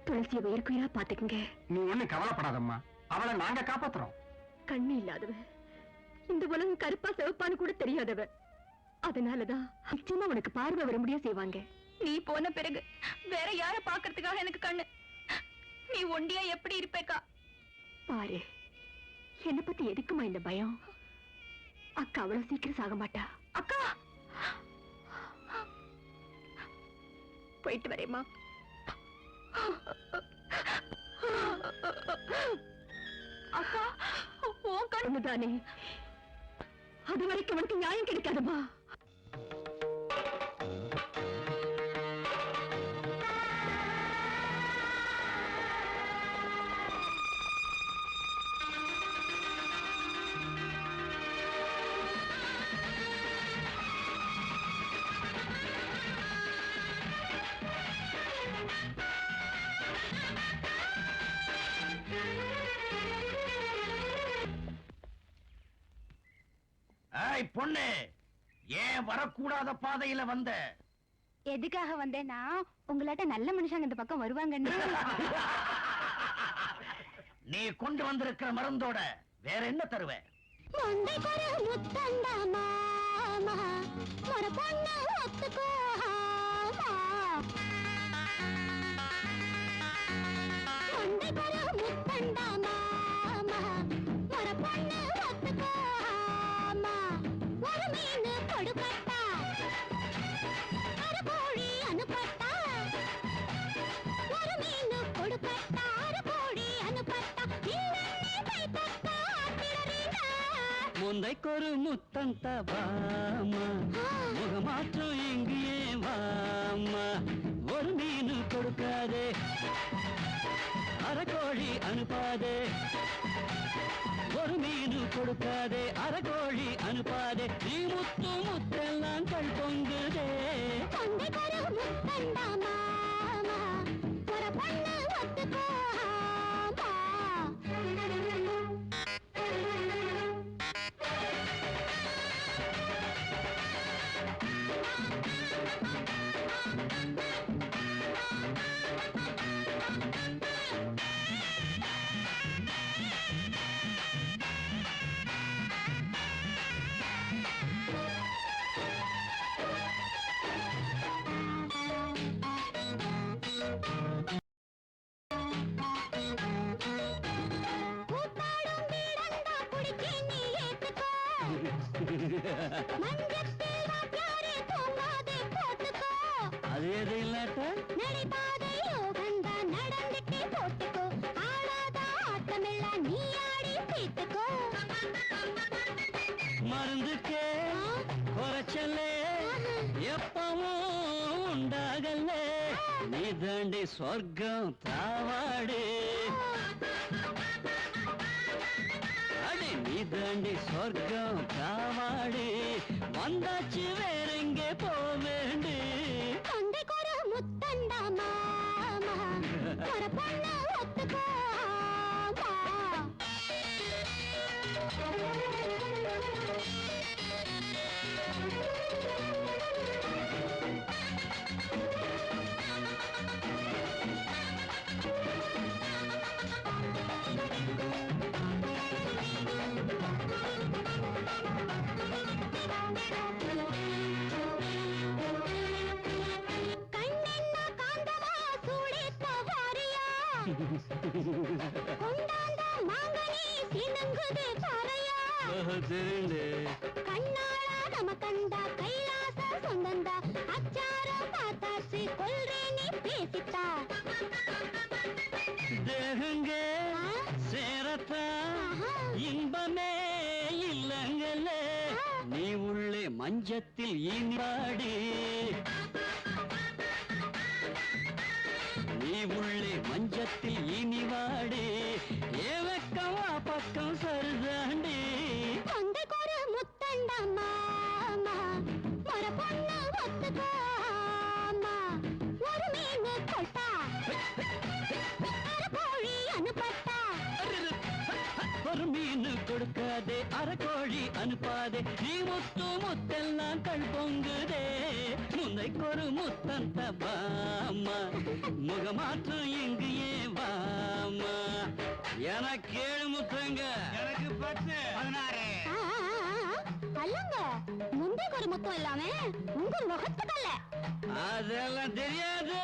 துளசியை உயிர்க்குயிரா பாத்துக்குங்க. நீ ஒண்ணும் கவலைப்படாதம்மா, அவளை நாங்க காப்பாத்துறோம். கண்ணு இல்லாதவ, இந்த உலகம் கருப்பா சிவப்பான்னு கூட தெரியாதவ. அதனாலதான் நிச்சயமா உனக்கு பார்வை வர முடியா செய்வாங்க. நீ போன பிறகு வேற யார பாக்குறதுக்காக எனக்கு கண்ணு? நீ ஒண்டியா எப்படி இருப்பேக்கா? பாரு, என்ன பத்தி எதுக்குமா இந்த பயம்? அக்கா அவ்வளவு சீக்கிரம் சாக மாட்டா. அக்கா, போயிட்டு வரேம்மா. அக்கா, உன் கண்ணு தானே, அது வரைக்கும் உனக்கு நியாயம் கிடைக்காதுமா. ஏய் பொண்ணு, ஏன் வரக்கூடாத பாதையில வந்த? எதுக்காக வந்தேன்னா உங்களாட்ட நல்ல மனுஷங்க இந்த பக்கம் வருவாங்கன்னு. நீ கொண்டு வந்திருக்கிற மருந்தோட வேற என்ன தருவ? முந்தைக்கொரு முத்தம் தபாமா, முகமாற்றம் எங்கேயே வாமா, ஒரு மீன் கொடுக்காதே, அரைக்கோழி அனுப்பாதே, ஒரு மீன் கொடுக்காதே, அரைக்கோழி அனுப்பாதே, நீ முத்து முத்தெல்லாம் கண் பொங்குதே. அது எது இல்லாட்ட மருந்துக்கே குறைச்சலே எப்பவும் உண்டாகல, நீ தாண்டி சொர்க்கம் தாவாடு, அடி நீ தாண்டி சொர்க்கம் தாவாடு, வந்தாச்சு வேற எங்கே போவேண்டு. தேகங்க சேரத்தா இன்பமே இல்லங்கல்ல, நீ உள்ளே மஞ்சத்தில் ஈனிவாடி, நீ உள்ளே மஞ்சத்தில் ஈனிவாடி, ஏவக்கமா பக்கம் சருதாண்டி. ஒரு மீன் கொடுக்காதே, அரைக்கோழி அனுப்பாதே, நீ முத்து முத்தெல்லாம் கண் பொங்குதே, முந்தைக்கொரு முத்தம் தபாமா, முகமாற்றம் எங்கேயே வாமா. எனக்கு 7 முத்தங்க. எனக்கு 10. 16. அல்லங்க முந்தைக்கு ஒரு முத்தம் இல்லாம உங்க முகத்துக்கல்ல. அதெல்லாம் தெரியாது.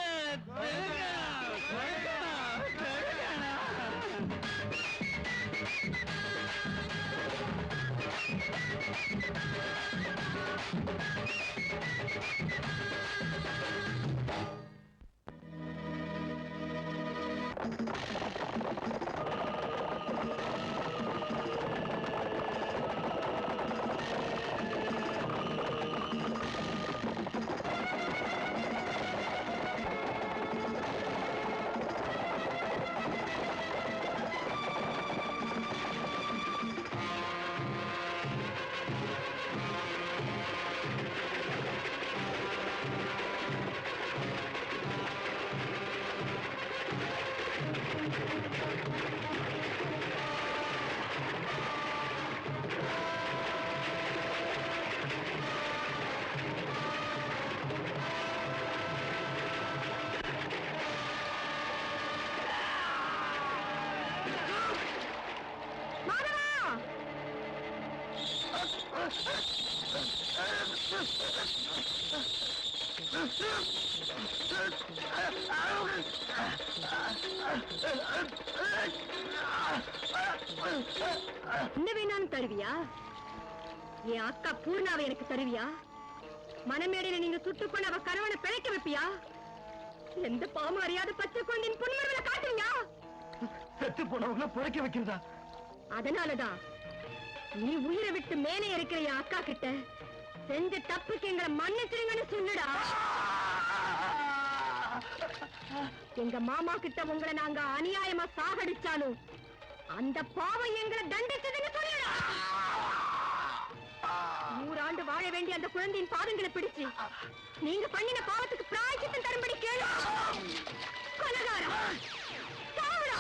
என்ன வேணாலும் தருவியா? என் அக்கா பூர்ணாவை எனக்கு தருவியா? மனமேடையில நீங்க சுட்டு கொண்டு அவ கணவனை பிழைக்க வைப்பியா? எந்த பாவம் அறியாத பச்சை குழந்தையின் பொன்மரங்களை காட்டுவியா? செத்து போனவங்கள புழைக்க வைக்கிறதா? அதனாலதான் நீ உயிரை விட்டு மேலே இருக்கிற என் அக்கா கிட்ட செஞ்ச தப்புக்கு எங்களை மன்னிச்சிருங்கன்னு சொல்லுடா. எங்க மாமா கிட்ட உங்களை நாங்க அநியாயமா சாகடிச்சாலும் அந்த பாவம் எங்களை தண்டிச்சதுன்னு சொல்லுடா. 100 ஆண்டு வாழ வேண்டிய அந்த குழந்தையின் பாதங்களை பிடிச்சு நீங்க பண்ணின பாவத்துக்கு பிராயச்சித்தம் தரும்படி கேளு. கொலைகாரா, சாவுடா.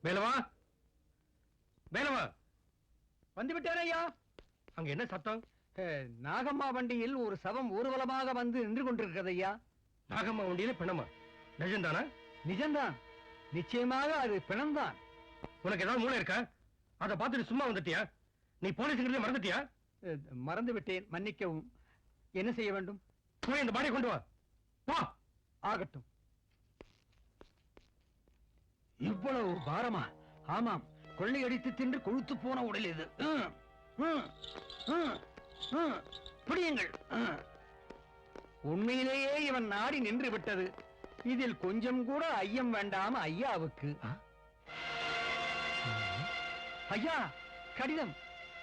வேலவா, வேலவா, வந்துவிட்டேன் ஐயா. அங்க என்ன சத்தம்? நாகம்மா வண்டியில் ஒரு சவம் ஊர்வலமாக வந்து நின்று கொண்டிருக்கிறது ஐயா. நாகம்மா வண்டியில பிணமா? நிஜம்தானா? நிஜம்தான், நிச்சயமாக அது பிணம்தான். உனக்கு ஏதாவது மூளை இருக்கா? அதை பார்த்துட்டு சும்மா வந்துட்டியா? நீ போலீஸுங்கிறத மறந்துட்டியா? மறந்து விட்டேன், மன்னிக்கவும். என்ன செய்ய வேண்டும்? போய் இந்த பாடியை கொண்டு வா. போ. ஆகட்டும். இவ்வளவு பாரமா? ஆமாம், கொள்ளையடித்து தின்று கொழுத்து போன உடல் இது. பிடியுங்கள். உண்மையிலேயே இவன் நாடி நின்று விட்டது. இதில் கொஞ்சம் கூட ஐயம் வேண்டாம் ஐயாவுக்கு. ஐயா, கடிதம்.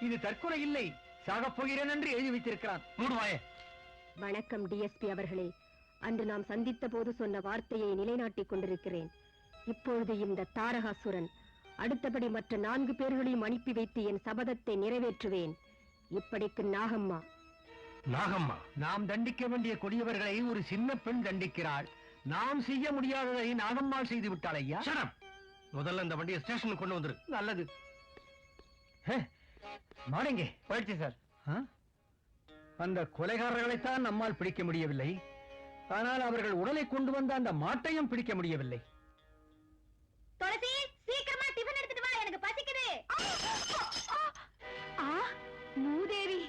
இது தற்கொலை இல்லை, சாகப் போகிறேன் என்று எழுதி வைத்திருக்கிறான். மூடுவாயே. வணக்கம் டிஎஸ்பி அவர்களே. அன்று நாம் சந்தித்த போது சொன்ன வார்த்தையை நிலைநாட்டிக் கொண்டிருக்கிறேன். இப்பொழுது இந்த தாரகாசுரன் அடுத்தபடி மற்ற 4 பேர்களையும் அனுப்பி வைத்து என் சபதத்தை நிறைவேற்றுவேன். இப்படிக்கு நாகம்மா. நாகம்மா? நாம் தண்டிக்க வேண்டிய கொடியவர்களை ஒரு சின்ன பெண் தண்டிக்கிறாள். நாம் செய்ய முடியாததை நாகம்மாள் செய்து விட்டாள் ஐயா. முதல்ல இந்த வண்டியை ஸ்டேஷனுக்கு கொண்டு வந்துரு. நல்லது. மாடுங்க போயிடுச்சு சார். அந்த கொலைகாரர்களைத்தான் நம்மால் பிடிக்க முடியவில்லை. ஆனால் அவர்கள் உடலை கொண்டு வந்த அந்த மாட்டையும் பிடிக்க முடியவில்லை. துளசி, சீக்கிரமா டிபன் எடுத்துட்டு வா, எனக்கு பசிக்குது. மூதேவி,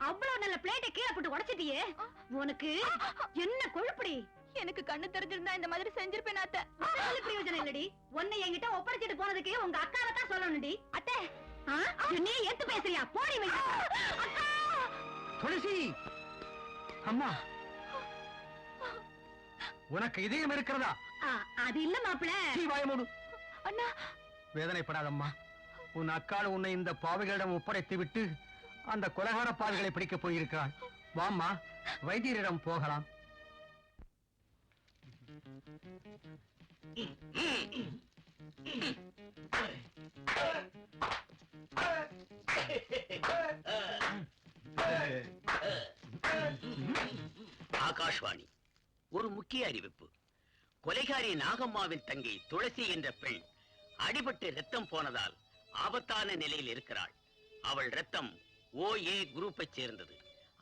அவ்வளவு நல்ல பிளேட்டை கீழே போட்டு உடைச்சிட்டியே. உனக்கு என்ன கொழுப்படி? எனக்கு கண்ணு தெரிஞ்சிருந்தா இந்த மாதிரி செஞ்சிருப்பேன் அத்தை. பிரயோஜனம் இல்லடி. உன்னை என்கிட்ட ஒப்படைச்சிட்டு போனதுக்கு உங்க அக்காவை தான் சொல்லணும்டி. அத்தை, என்னையே ஏத்து பேசுறியா? போடி வை. துளசி, அம்மா, உனக்கு இதயம் இருக்கிறதா? அது இல்ல மாப்பிள. வாயமூடு. அண்ணா, வேதனைப்படாதம்மா. உன் அக்காள் உன்னை இந்த பாவிகளிடம் ஒப்படைத்து விட்டு அந்த கொலைகார பாவிகளை பிடிக்கப் போயிருக்கிறாள். வாம்மா, வைத்தியரிடம் போகலாம். ஆகாஷ்வாணி. ஒரு முக்கிய அறிவிப்பு. கொலைகாரி நாகம்மாவின் தங்கை துளசி என்ற பெண் அடிபட்டு ரத்தம் போனதால் ஆபத்தான நிலையில் இருக்கிறாள். அவள் ரத்தம் OA குரூப்பை சேர்ந்தது.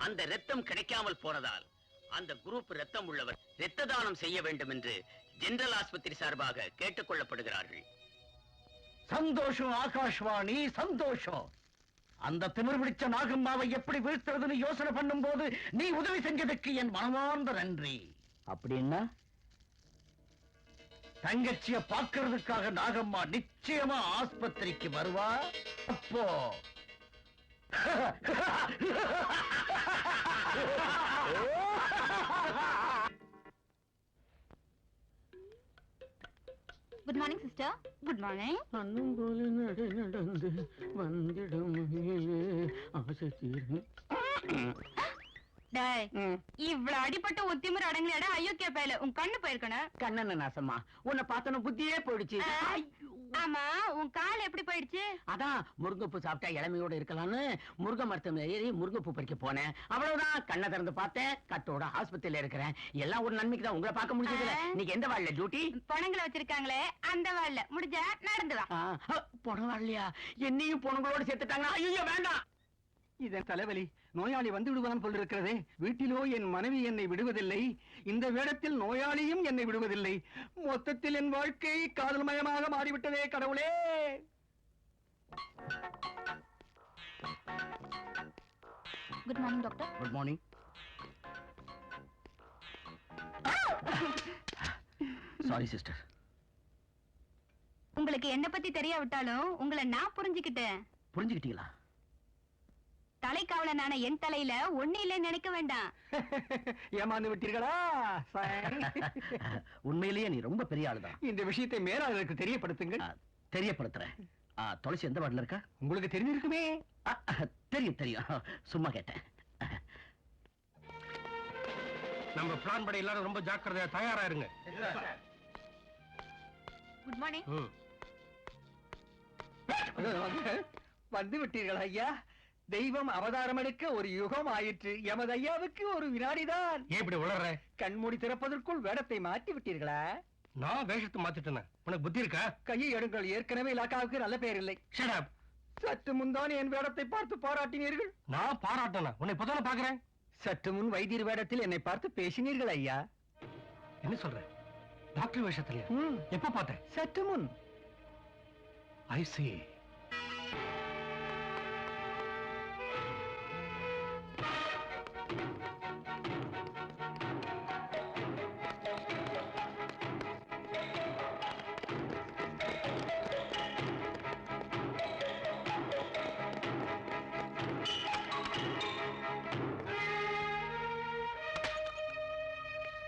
அந்த ரத்தம் கிடைக்காமல் போனதால் அந்த குரூப் ரத்தம் உள்ளவர் இரத்த தானம் செய்ய வேண்டும் என்று ஜெனரல் ஆஸ்பத்திரி சார்பாக கேட்டுக் கொள்ளப்படுகிறார்கள். சந்தோஷம் ஆகாஷ்வாணி, சந்தோஷம். அந்த திமிர் பிடிச்ச நாகம்மாவை எப்படி வீழ்த்துறதுன்னு யோசனை பண்ணும் போது நீ உதவி செஞ்சதுக்கு என் மனமார்ந்த நன்றி. அப்படின்னா தங்கச்சிய பார்க்கறதுக்காக நாகம்மா நிச்சயமா ஆஸ்பத்திரிக்கு வருவா. அப்போ good morning sister. Good morning. அன்னும் போல நடந்து வந்திடும் ஆசை தீரும். டேய் இவ்வளவு அடிபட்ட உத்திமுறை அடங்கலடா அயோக்கிய பயல உன் கண்ணு போயிருக்கணும். கண்ணன நாசமா உன்னை பார்த்தன புத்தியே போயிடுச்சு. ஆமா உன் கால் எப்படி போயிடுச்சு? அதான் முருங்கைப்பூ சாப்பிட்டா இளமையோட இருக்கலாம்னு முருங்கை மரத்துல ஏறி முருங்கைப்பூ பறிக்க போனேன். அவ்வளவுதான், கண்ணை திறந்து பார்த்தேன், கட்டோட ஆஸ்பத்திரியில இருக்கிறேன். எல்லாம் ஒரு நன்மைக்கு தான், உங்களை பார்க்க முடிஞ்சதுல. நீங்க எந்த வாழல டியூட்டி? பணங்களை வச்சிருக்காங்களே அந்த வாழல, முடிஞ்சா நடந்து வா. பணம் வாழலையா? என்னையும் பணங்களோட சேர்த்துட்டாங்க. ஐயோ வேண்டாம். இதன் தலைவலி. நோயாளி வந்து விடுவான் போல் இருக்கிறதே. வீட்டிலோ என் மனைவி என்னை விடுவதில்லை, இந்த வேடத்தில் நோயாளியும் என்னை விடுவதில்லை. மொத்தத்தில் என் வாழ்க்கை காதல் மயமாக மாறிவிட்டதே கடவுளே. Good morning doctor. Good morning. Sorry sister. உங்களுக்கு என்ன பத்தி தெரியாவிட்டாலும் உங்களை நான் புரிஞ்சுக்கிட்டேன். புரிஞ்சுக்கிட்டீங்களா? தலைக்காவலனான என் தலையில ஒண்ணு இல்லைன்னு நினைக்க வேண்டாம். ஏமாந்து விட்டீர்களா? உண்மையிலேயே நீ ரொம்ப பெரிய ஆளுதான். இந்த விஷயத்தை மேலாளருக்கு தெரியப்படுத்துங்கள். தெரியப்படுத்துறேன். துளசி எந்த வார்டில் இருக்கா? உங்களுக்கு தெரிஞ்சிருக்குமே. தெரியும் தெரியும், சும்மா கேட்டேன். நம்ம பிளான் படி எல்லாரும் ரொம்ப ஜாக்கிரதையா தயாரா இருங்க. Good morning. வந்து விட்டீர்களா ஐயா? தெய்வம் அவதாரம் எடுக்க ஒரு யுகம் ஆயிற்று. எமது ஐயாவுக்கு ஒரு வினாடிதான். இப்படி உளற? கண்மூடி திறப்பதற்குள் வேடத்தை மாற்றி விட்டீர்களா? நான் வேஷத்தை மாத்திட்டேன். உனக்கு புத்தி இருக்கா? கையை எடுங்கள். ஏற்கனவே இலாக்காவுக்கு நல்ல பெயர் இல்லை. Shut up. சற்று முன்தான் என் வேடத்தை பார்த்து பாராட்டினீர்கள். நான் பாராட்டணும். உன்னை இப்பதானே பாக்குறேன். சற்று முன் வைத்தியர் வேடத்தில் என்னை பார்த்து பேசினீர்கள் ஐயா. என்ன சொல்ற? டாக்டர் வேஷத்திலே எப்ப பார்த்தேன்? சற்று முன். I see.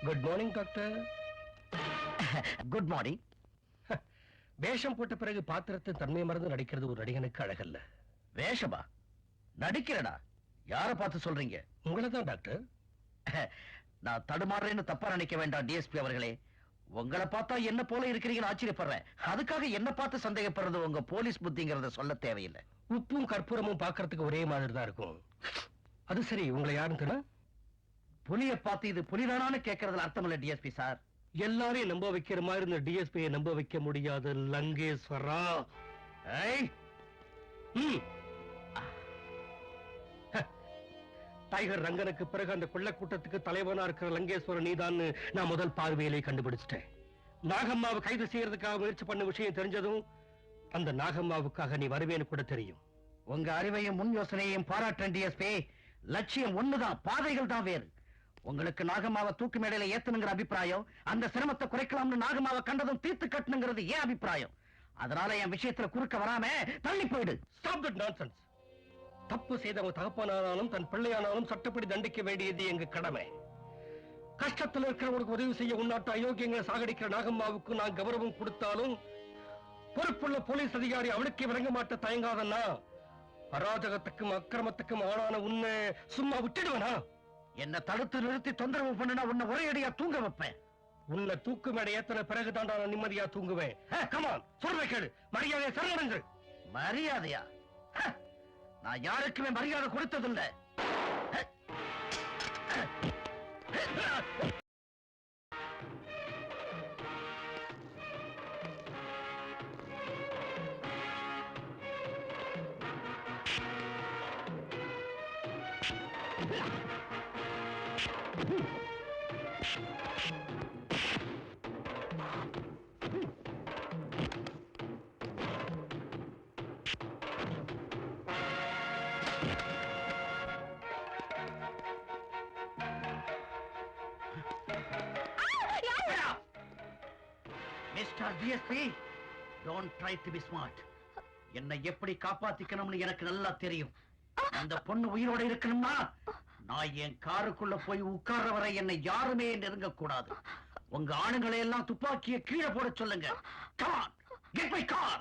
Good morning doctor. Good morning. வேஷம் போட்ட பிறகு பாத்திரத்தின் தன்மை மறந்து நடிக்கிறது ஒரு நடிகனுக்கு அழகல்ல. வேஷமா? நடிக்கிறடா? யார பார்த்து சொல்றீங்க? உங்களை தான் டாக்டர். நான் தடுமாறுறேன்னு தப்பா நினைக்க வேண்டாம் டிஎஸ்பி அவர்களே. உங்களை பார்த்தா என்ன போல இருக்கிறீங்கன்னு ஆச்சரியப்படுறேன். அதுக்காக என்ன பார்த்து சந்தேகப்படுறது உங்க போலீஸ் புத்திங்கிறத சொல்ல தேவையில்லை. உப்பும் கற்பூரமும் பார்க்கறதுக்கு ஒரே மாதிரி தான் இருக்கும். அது சரி, உங்களை யாருன்னு தெரியும்? புலிய பார்த்து இது புலிதானான்னு கேட்கறதுல அர்த்தம் இல்ல டிஎஸ்பி சார். எல்லாரையும் நம்ப வைக்கிற மாதிரி இந்த டிஎஸ்பியை நம்ப வைக்க முடியாது லங்கேஸ்வரா. டைகர் ரங்கனுக்கு பிறகு அந்த கொள்ள கூட்டத்துக்கு தலைவனா இருக்கிற லங்கேஸ்வரன் நீதான்னு நான் முதல் பார்வையிலே கண்டுபிடிச்சிட்டேன். நாகம்மாவை கைது செய்யறதுக்காக முயற்சி பண்ண விஷயம் தெரிஞ்சதும் அந்த நாகம்மாவுக்காக நீ வருவேன்னு கூட தெரியும். உங்க அறிவையும் முன் யோசனையையும் பாராட்டுறேன் டிஎஸ்பி. லட்சியம் ஒண்ணுதான், பாதைகள் தான் வேறு. உங்களுக்கு நாகம்மாவை தூக்கு மேடையில ஏத்தணுங்கிற அபிப்பிராயம், அந்த சிரமத்தை குறைக்கலாம்னு நாகம்மாவை கண்டதும் தீர்த்து கட்டணுங்கிறது ஏன் அபிப்பிராயம். அதனால என் விஷயத்துல குறுக்க வராம தள்ளி போயிடு. Stop that nonsense. தப்பு செய்தவன் தகப்பனானாலும் தன் பிள்ளையானாலும் சட்டப்படி தண்டிக்க வேண்டியது எங்க கடமை. கஷ்டத்தில் இருக்கிறவனுக்கு உதவி செய்ய உன்னாட்டு அயோக்கியங்களை சாகடிக்கிற நாகம்மாவுக்கு நான் கௌரவம் கொடுத்தாலும் பொறுப்புள்ள போலீஸ் அதிகாரி அவளுக்கு விளங்க மாட்ட தயங்காதன்னா அராஜகத்துக்கும் அக்கிரமத்துக்கும் ஆளான உன்னை சும்மா விட்டுடுவனா? என்ன தடுத்து நிறுத்தி தொந்தரவு பண்ணுனா உன்னை ஒரே அடியா தூங்க வைப்பேன். உன்னை தூக்கு மேடை ஏத்தன பிறகுதான் நான் நிம்மதியா தூங்குவேன். கமான், சொல்ற கேளு. மரியாதை சரணங்கள். மரியாதையா? நான் யாருக்குமே மரியாதை கொடுத்ததில்லை. Mr. DSP, don't try to be smart. என்னை எப்படி காப்பாத்திக்கணும்னு எனக்கு நல்லா தெரியும். அந்த பொண்ணு உயிரோட இருக்கணும்னா நான் என் காருக்குள்ள போய் உட்கார்ற வரை என்னை யாருமே நெருங்க கூடாது. உங்க ஆணுங்களை எல்லாம் துப்பாக்கியை கீழே போட சொல்லுங்க. Come on, get my car.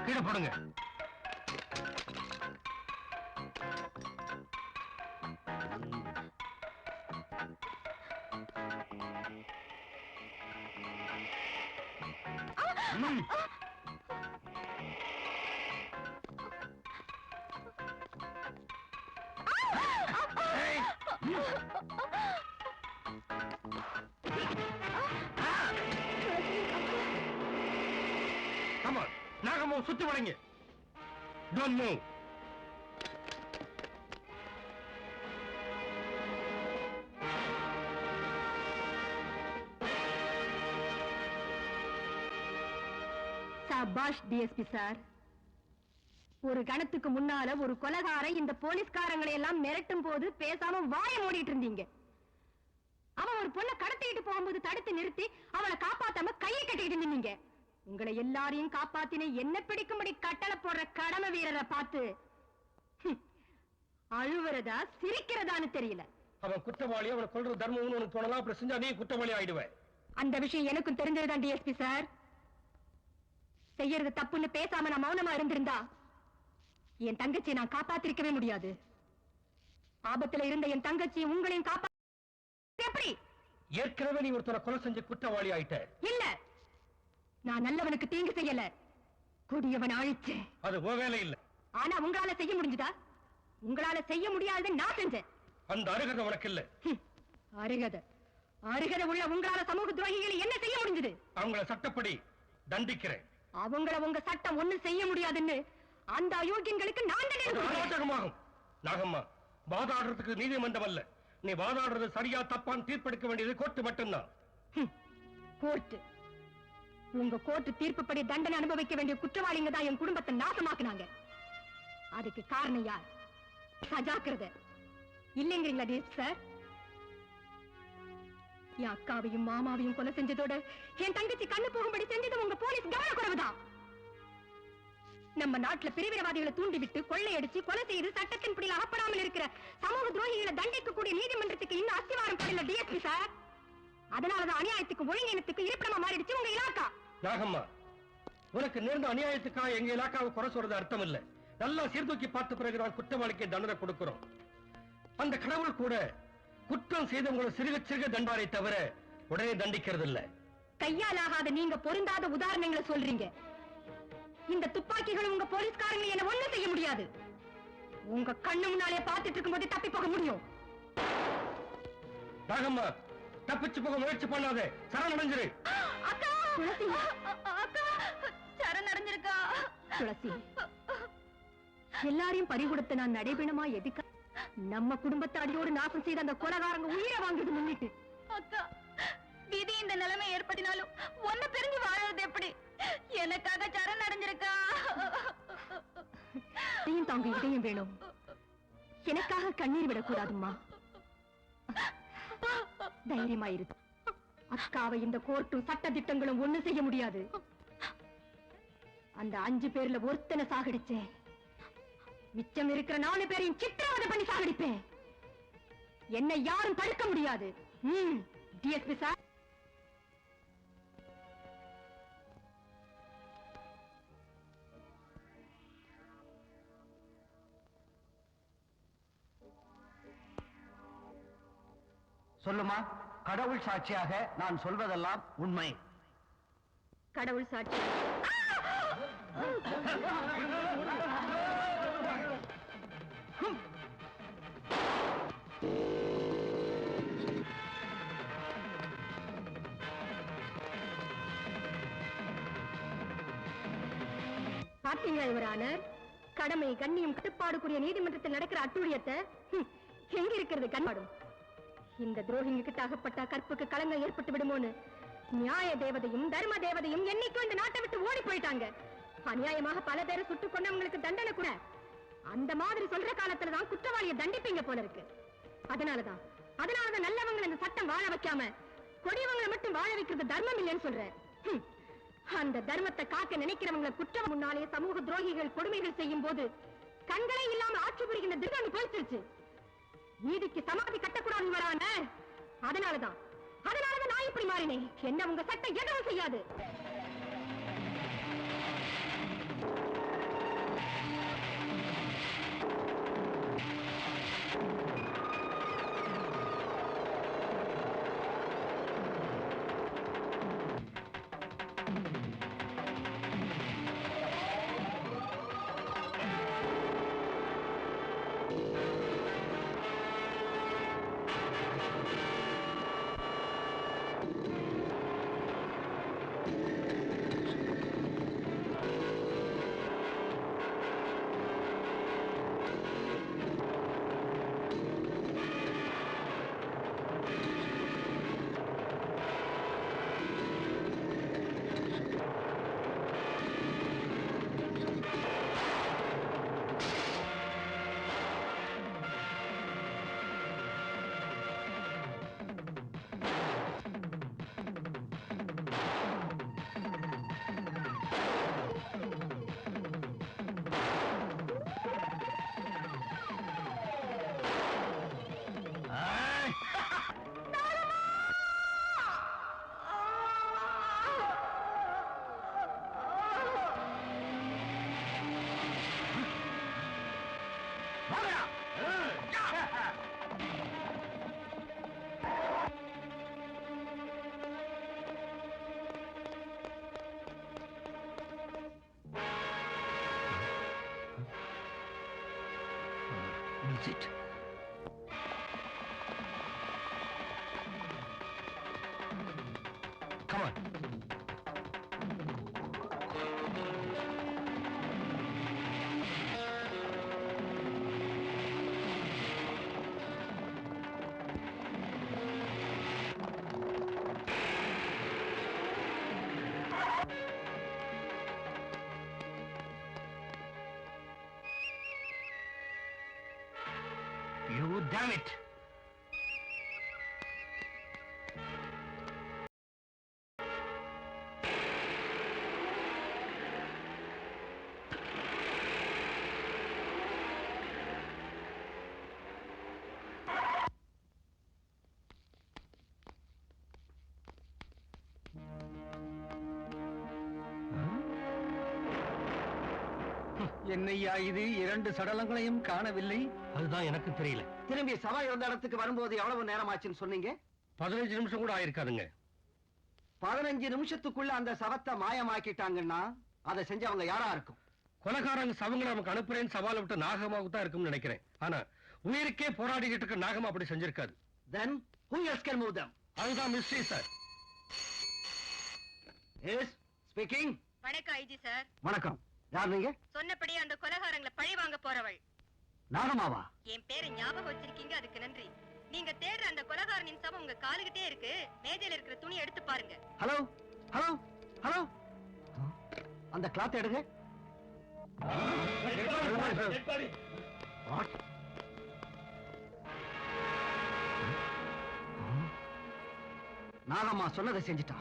கீழே போடுங்க. நாகம்மா சுத்தி வளைங்க. Don't move. சபாஷ் டிஎஸ்பி சார். ஒரு கணத்துக்கு முன்னால ஒரு கொலைகாரன் இந்த போலீஸ்காரங்களை எல்லாம் மிரட்டும் போது பேசாம வாய மூடிட்டு இருந்தீங்க. அவன் ஒரு பொண்ணை கடத்திட்டு போகும்போது தடுத்து நிறுத்தி அவளை காப்பாத்தாம கையை கட்டிட்டு இருந்தீங்க. உங்களை எல்லாரையும் காப்பாத்தின என்ன பிடிக்கும்படி கட்டளை போடுற கடமை வீரரை பார்த்து அழுவுறதா சிரிக்கிறதான்னு தெரியல. அவன் குற்றவாளி, அவனை கொல்ற தர்மம்னு உனக்கு தோணலாம். அப்படி செஞ்சா நீ குற்றவாளி ஆயிடுவேன். அந்த விஷயம் எனக்கும் தெரிஞ்சதுதான் டிஎஸ்பி சார். செய்யறது தப்புன்னு பேசாம நான் மௌனமா இருந்திருந்தா என் தங்கச்சியை நான் காப்பாத்திருக்கவே முடியாது. ஆபத்துல இருந்த என் தங்கச்சி உங்களையும் காப்பா எப்படி? ஏற்கனவே நீ ஒருத்தரை கொலை செஞ்ச குற்றவாளி ஆயிட்ட. இல்ல, நான் நல்லவனுக்கு தீங்கு செய்யல, கொடியவன் அழிச்சேன். அது உன் வேலை இல்ல. ஆனா உங்களால செய்ய முடிஞ்சதா? உங்களால செய்ய முடியாதது நான் செஞ்சேன். அந்த அருகதை உனக்கு இல்ல. அருகதை உள்ள உங்களால சமூக துரோகிகளை என்ன செய்ய முடிஞ்சது? அவங்கள சட்டப்படி தண்டிக்கிறேன். அவங்கள உங்க சட்டம் ஒண்ணும் செய்ய முடியாதுன்னு அந்த அயோக்கியங்களுக்கு நான் நாடகமாகும். நாகம்மா, வாதாடுறதுக்கு நீதிமன்றம் அல்ல. நீ வாதாடுறது சரியா தப்பான்னு தீர்ப்பெடுக்க வேண்டியது கோர்ட்டு மட்டும்தான். கோர்ட்டு? உங்க கோர்ட்டு தீர்ப்புப்படி தண்டனை அனுபவிக்க வேண்டிய குற்றவாளிங்க தான் என் குடும்பத்தை நாசமாக்குனாங்க. அதுக்கு காரணம் யார்? சஜாக்கிரதை இல்லைங்கிறீங்களா டிஎஸ்பி சார்? என் அக்காவையும் மாமாவையும் கொலை செஞ்சதோட என் தங்கச்சி கண்ணு போகும்படி செஞ்சது உங்க போலீஸ் கவனக்குறைவுதான். நம்ம நாட்டுல பிரிவினவாதிகளை தூண்டிவிட்டு கொள்ளையடிச்சு கொலை செய்து சட்டத்தின் பிடியில் அகப்படாமல் இருக்கிற சமூக துரோகிகளை தண்டிக்கக்கூடிய நீதிமன்றத்துக்கு இன்னும் அஸ்திவாரம் படல டிஎஸ்பி சார். அதனாலதான் அநியாயத்துக்கு ஒழுங்கினத்துக்கு இருப்பிடமா மாறிடுச்சு உங்க இலாக்கா. நாகம்மா, உனக்கு நேர்ந்த அநியாயத்துக்காக எங்க இலாக்காவை குறை சொல்றது அர்த்தம் இல்ல. நல்லா சீர்தூக்கி பார்த்த பிறகு நான் குற்றவாளிக்கு தண்டனை கொடுக்கிறோம். அந்த கடவுள் கூட குற்றம் செய்தவங்களை சிறுக சிறுக தண்டாரை தவிர உடனே தண்டிக்கிறது இல்ல. கையாலாகாத நீங்க பொருந்தாத உதாரணங்களை சொல்றீங்க. இந்த துப்பாக்கிகள் உங்க போலீஸ்காரங்க என்ன ஒண்ணும் செய்ய முடியாது. உங்க கண்ணு முன்னாலே பார்த்துட்டு இருக்கும் போது தப்பி போக முடியும். நாகம்மா, தப்பிச்சு போக முயற்சி பண்ணாதே, சரணடைஞ்சிரு. அக்கா, துளசி, அக்கா சரணடைஞ்சிருக்கா. துளசி, எல்லாரையும் பறிகொடுத்து நான் நடைபெணமா எதுக்க நம்ம குடும்பத்தை அடியோடு நாசம் செய்த அந்த கொலைகாரங்க உயிரை வாங்குறது முன்னிட்டு. அக்கா, விதி இந்த நிலைமை ஏற்பட்டினாலும் ஒன்ன பிரிஞ்சு வாழறது எப்படி? எனக்காக சரணடைஞ்சிருக்கா. தாங்க இதயம் வேணும். எனக்காக கண்ணீர் விடக்கூடாதும்மா. தைரியமாயிரு. அக்காவை இந்த கோர்ட்டும் சட்ட திட்டங்களும் ஒண்ணு செய்ய முடியாது. அந்த 5 பேர்ல ஒருத்தனை சாகடிச்சேன். மிச்சம் இருக்கிற 4 பேரையும் சித்திரவதை பண்ணி சாகடிப்பேன். என்னை யாரும் தடுக்க முடியாது. டிஎஸ்பி சார், சொல்லுமா. கடவுள் சாட்சியாக நான் சொல்வதெல்லாம் உண்மை. கடவுள் சாட்சி. பார்த்தீங்களா யுவர் ஆனர், கடமை கண்ணியம் கட்டுப்பாடுக்குரிய நீதிமன்றத்தில் நடக்கிற அட்டூழியத்தை எங்க இருக்கிறது கண்பாடும். இந்த துரோகிங்க கிட்ட அகப்பட்ட கற்புக்கு களங்கம் ஏற்பட்டு விடுமோன்னு நியாய தேவதையும் தர்ம தேவதையும் என்னைக்கும் இந்த நாட்டை விட்டு ஓடி போயிட்டாங்க. அநியாயமாக பல பேரை சுட்டுக் கொண்டவங்களுக்கு தண்டனை கூட அந்த மாதிரி சொல்ற காலத்துலதான் குற்றவாளியை தண்டிப்பீங்க போல இருக்கு. அதனாலதான் நல்லவங்களை இந்த சட்டம் வாழ வைக்காம கொடியவங்களை மட்டும் வாழ வைக்கிறது தர்மம் இல்லைன்னு சொல்றேன். அந்த தர்மத்தை காக்க நினைக்கிறவங்களை குற்றம் முன்னாலே சமூக துரோகிகள் கொடுமைகள் செய்யும் போது கண்களே இல்லாம ஆட்சி புரிகின்ற திருடன் போயிடுச்சு. நீதிக்கு சமாதி கட்டக்கூடாது வரான. அதனாலதான் நான் இப்படி மாறினேன். என்ன உங்க சட்டம் எதுவும் செய்யாது. Is it? Come on. You damn it! என்னையா இது 2 சடலங்களையும் காணவில்லை? அதுதான் எனக்கு தெரியல. திரும்பி சபை இருந்த இடத்துக்கு வரும்போது எவ்வளவு நேரம் ஆச்சுன்னு சொன்னீங்க? 15 நிமிஷம் கூட ஆயிருக்காதுங்க. 15 நிமிஷத்துக்குள்ள அந்த சவத்தை மாயமாக்கிட்டாங்கன்னா அதை செஞ்சவங்க யாரா இருக்கும்? கொலைகாரங்க சவங்களை நமக்கு அனுப்புறேன்னு சவாலை விட்டு நாகமாவுக்கு தான் இருக்கும்னு நினைக்கிறேன். ஆனா உயிருக்கே போராடிக்கிட்டு இருக்க நாகமா அப்படி செஞ்சிருக்காது. Then who else can move them? அதுதான் மிஸ்ட்ரி சார். Yes, speaking. வணக்கம் ஐஜி சார். வணக்கம். யார் நீங்க? சொன்னபடி அந்த கொலைகாரங்களை பழி வாங்க போறவள். நாகமாவா? என் பேரை ஞாபகம் வச்சிருக்கீங்க, அதுக்கு நன்றி. நீங்க தேடுற அந்த கொலைகாரனின் சவம் உங்க காலுகிட்டே இருக்கு. மேஜையில இருக்கிற துணி எடுத்து பாருங்க. ஹலோ ஹலோ ஹலோ, அந்த கிளாத் எடுங்க. What? நாகம்மா சொன்னதை செஞ்சிட்டா.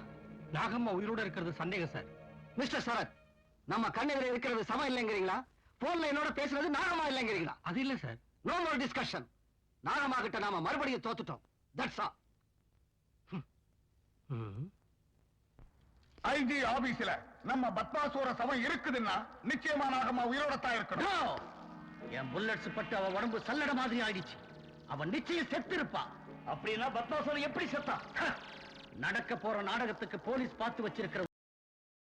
நாகம்மா உயிரோட இருக்கிறது சந்தேகம் சார். மிஸ்டர் சரத், நம்ம கண்ணெதிர இருக்கிறது சமம் இல்லைங்கிறீங்களா? போன்ல என்னோட பேசுறது நாகமா இல்லைங்கிறீங்களா? அது இல்ல sir. No more discussion. Nagama கிட்ட நாம மறுபடியும் தோத்துட்டோம். That's all. ஐஜி ஆபீஸ்ல நம்ம பத்மாசூர சவம் இருக்குதுன்னா நிச்சயமா நாகம்மா உயிரோடத்தான் இருக்கணும். என் புல்லட்ஸ் பட்டு அவ உடம்பு சல்லட மாதிரி ஆயிடுச்சு. அவன் நிச்சயம் செத்து இருப்பா. அப்படின்னா பத்மாசூரன் எப்படி செத்தா? நடக்க போற நாடகத்துக்கு போலீஸ் பார்த்து வச்சிருக்கிற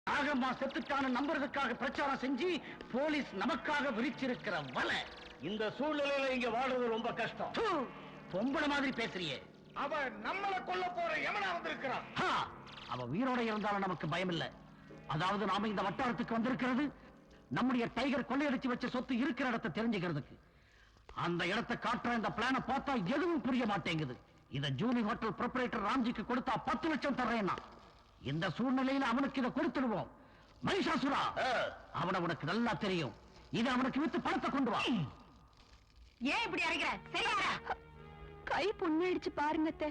நாகம்மா செத்துட்டான நம்புறதுக்காக பிரச்சாரம் செஞ்சு போலீஸ் நமக்காக விரிச்சிருக்கிற வலை. இந்த சூழ்நிலையில இங்க வாழ்றது ரொம்ப கஷ்டம். பொம்பளை மாதிரி பேசுறியே. அவ நம்மள கொல்ல போற எவனா வந்திருக்கிறான். அவ உயிரோட இருந்தாலும் நமக்கு பயம் இல்ல. அதாவது நாம இந்த வட்டாரத்துக்கு வந்திருக்கிறது நம்முடைய டைகர் கொள்ளையடிச்சு வச்ச சொத்து இருக்கிற இடத்தை தெரிஞ்சுக்கிறதுக்கு. அந்த இடத்தை காட்டுற இந்த பிளான பார்த்தா எதுவும் புரிய மாட்டேங்குது. இத ஜூலி ஹோட்டல் ப்ரொப்ரைட்டர் ராம்ஜிக்கு கொடுத்தா 10 லட்சம் தர்றேன்னா இந்த சூழ்நிலையில அவனுக்கு இதை கொடுத்துடுவோம். மகிஷாசுரா, அவனை உனக்கு நல்லா தெரியும். இது அவனுக்கு வித்து பணத்தை கொண்டு வா. ஏன் இப்படி அரைக்கிற? சரியா? கை புண்ணடிச்சு பாருங்க,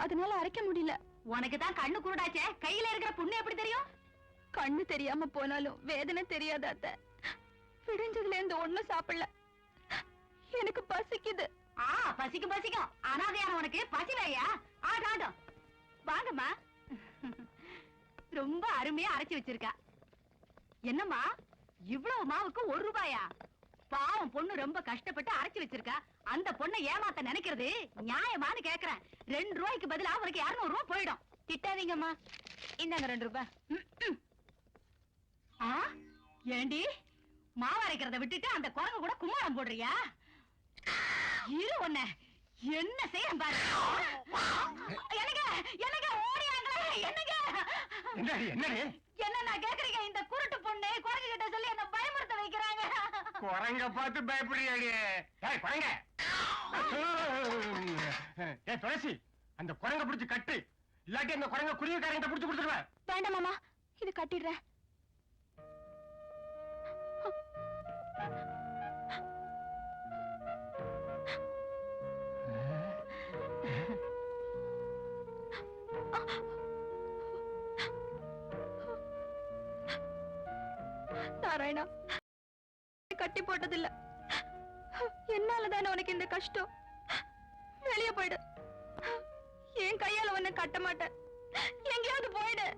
அதனால அரைக்க முடியல. உனக்கு தான் கண்ணு குருடாச்சே, கையில இருக்கிற புண்ணு எப்படி தெரியும்? கண்ணு தெரியாம போனாலும் வேதனை தெரியாத அத்தை. விடிஞ்சதுல இருந்து ஒண்ணும் சாப்பிடல. எனக்கு பசிக்குது. பசிக்கும். அனாதையான உனக்கு பசிலையா? ஆட்டம் வாங்கம்மா. ரொம்ப அருமையா அரைச்சு வச்சிருக்கா. என்னம்மா இவ்வளவு மாவுக்கு 1 ரூபாயா? பாவம் பொண்ணு ரொம்ப கஷ்டப்பட்டு அரைச்சு வச்சிருக்கா. அந்த பொண்ணை ஏமாத்த நினைக்கிறது நியாயமானு கேக்குறேன். 2 ரூபாய்க்கு பதிலா அவருக்கு 200 ரூபாய் போயிடும். திட்டாதீங்கம்மா, இந்தாங்க 2 ரூபாய். ஏண்டி மாவு அரைக்கிறத விட்டுட்டு அந்த குரங்கு கூட கும்மாளம் போடுறியா? இரு ஒண்ணு என்ன செய்ய பாரு. எனக்கு ஓடியாங்களே. என்ன நான் கேக்குறீங்க? இந்த குருட்டு பொண்ணு குரங்கு கிட்ட சொல்லி என்ன பயமுறுத்த வைக்கிறாங்க. குரங்க பார்த்து பயப்படுறியாடி? குரங்க துளசி, அந்த குரங்க பிடிச்சு கட்டு. இல்லாட்டி அந்த குரங்க குருவிக்காரங்க பிடிச்சு கொடுத்துருவேன். வேண்டாம் மாமா, இது கட்டிடுறேன். நாராயணா, கட்டி போட்டதில்ல. என்னாலதானே உனக்கு இந்த கஷ்டம். வெளியே போயிடு. என் கையால உன்னை கட்ட மாட்டேன். எங்கேயாவது போயிடு.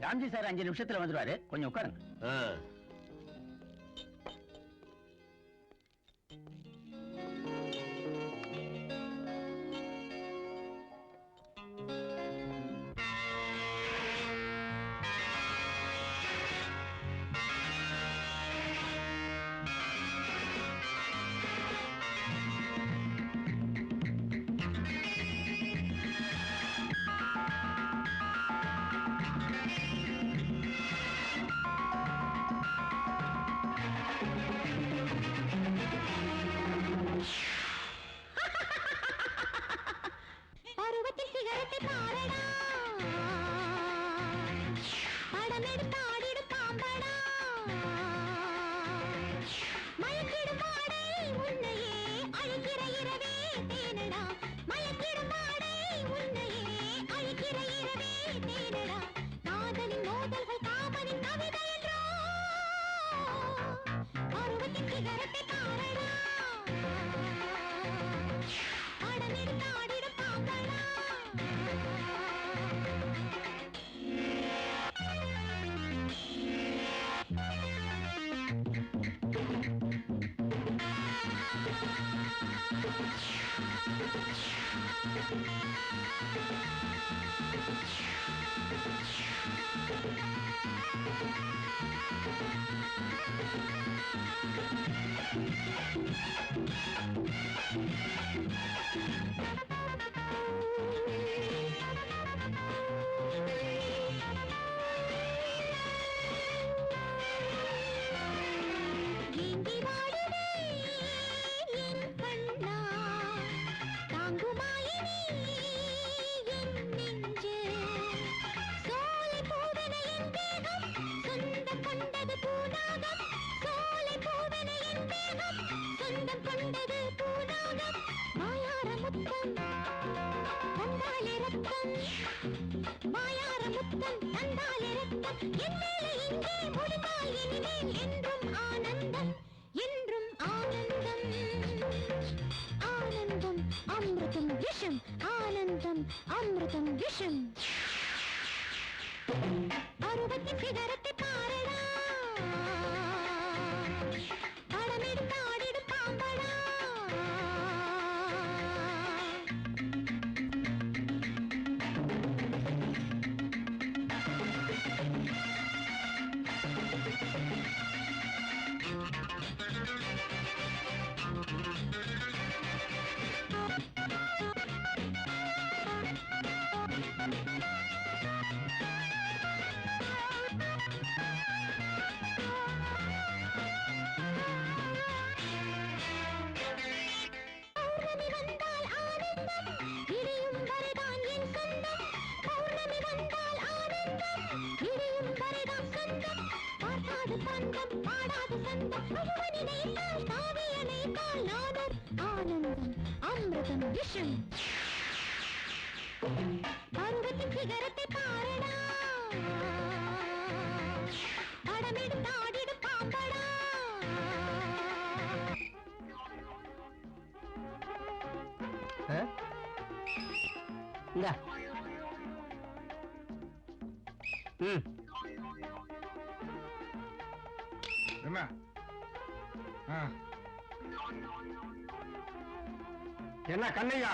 ராம்ஜி சார் 5 நிமிஷத்துல வந்துருவாரு, கொஞ்சம் உட்காருங்க. என்ன என்ன கண்ணையா,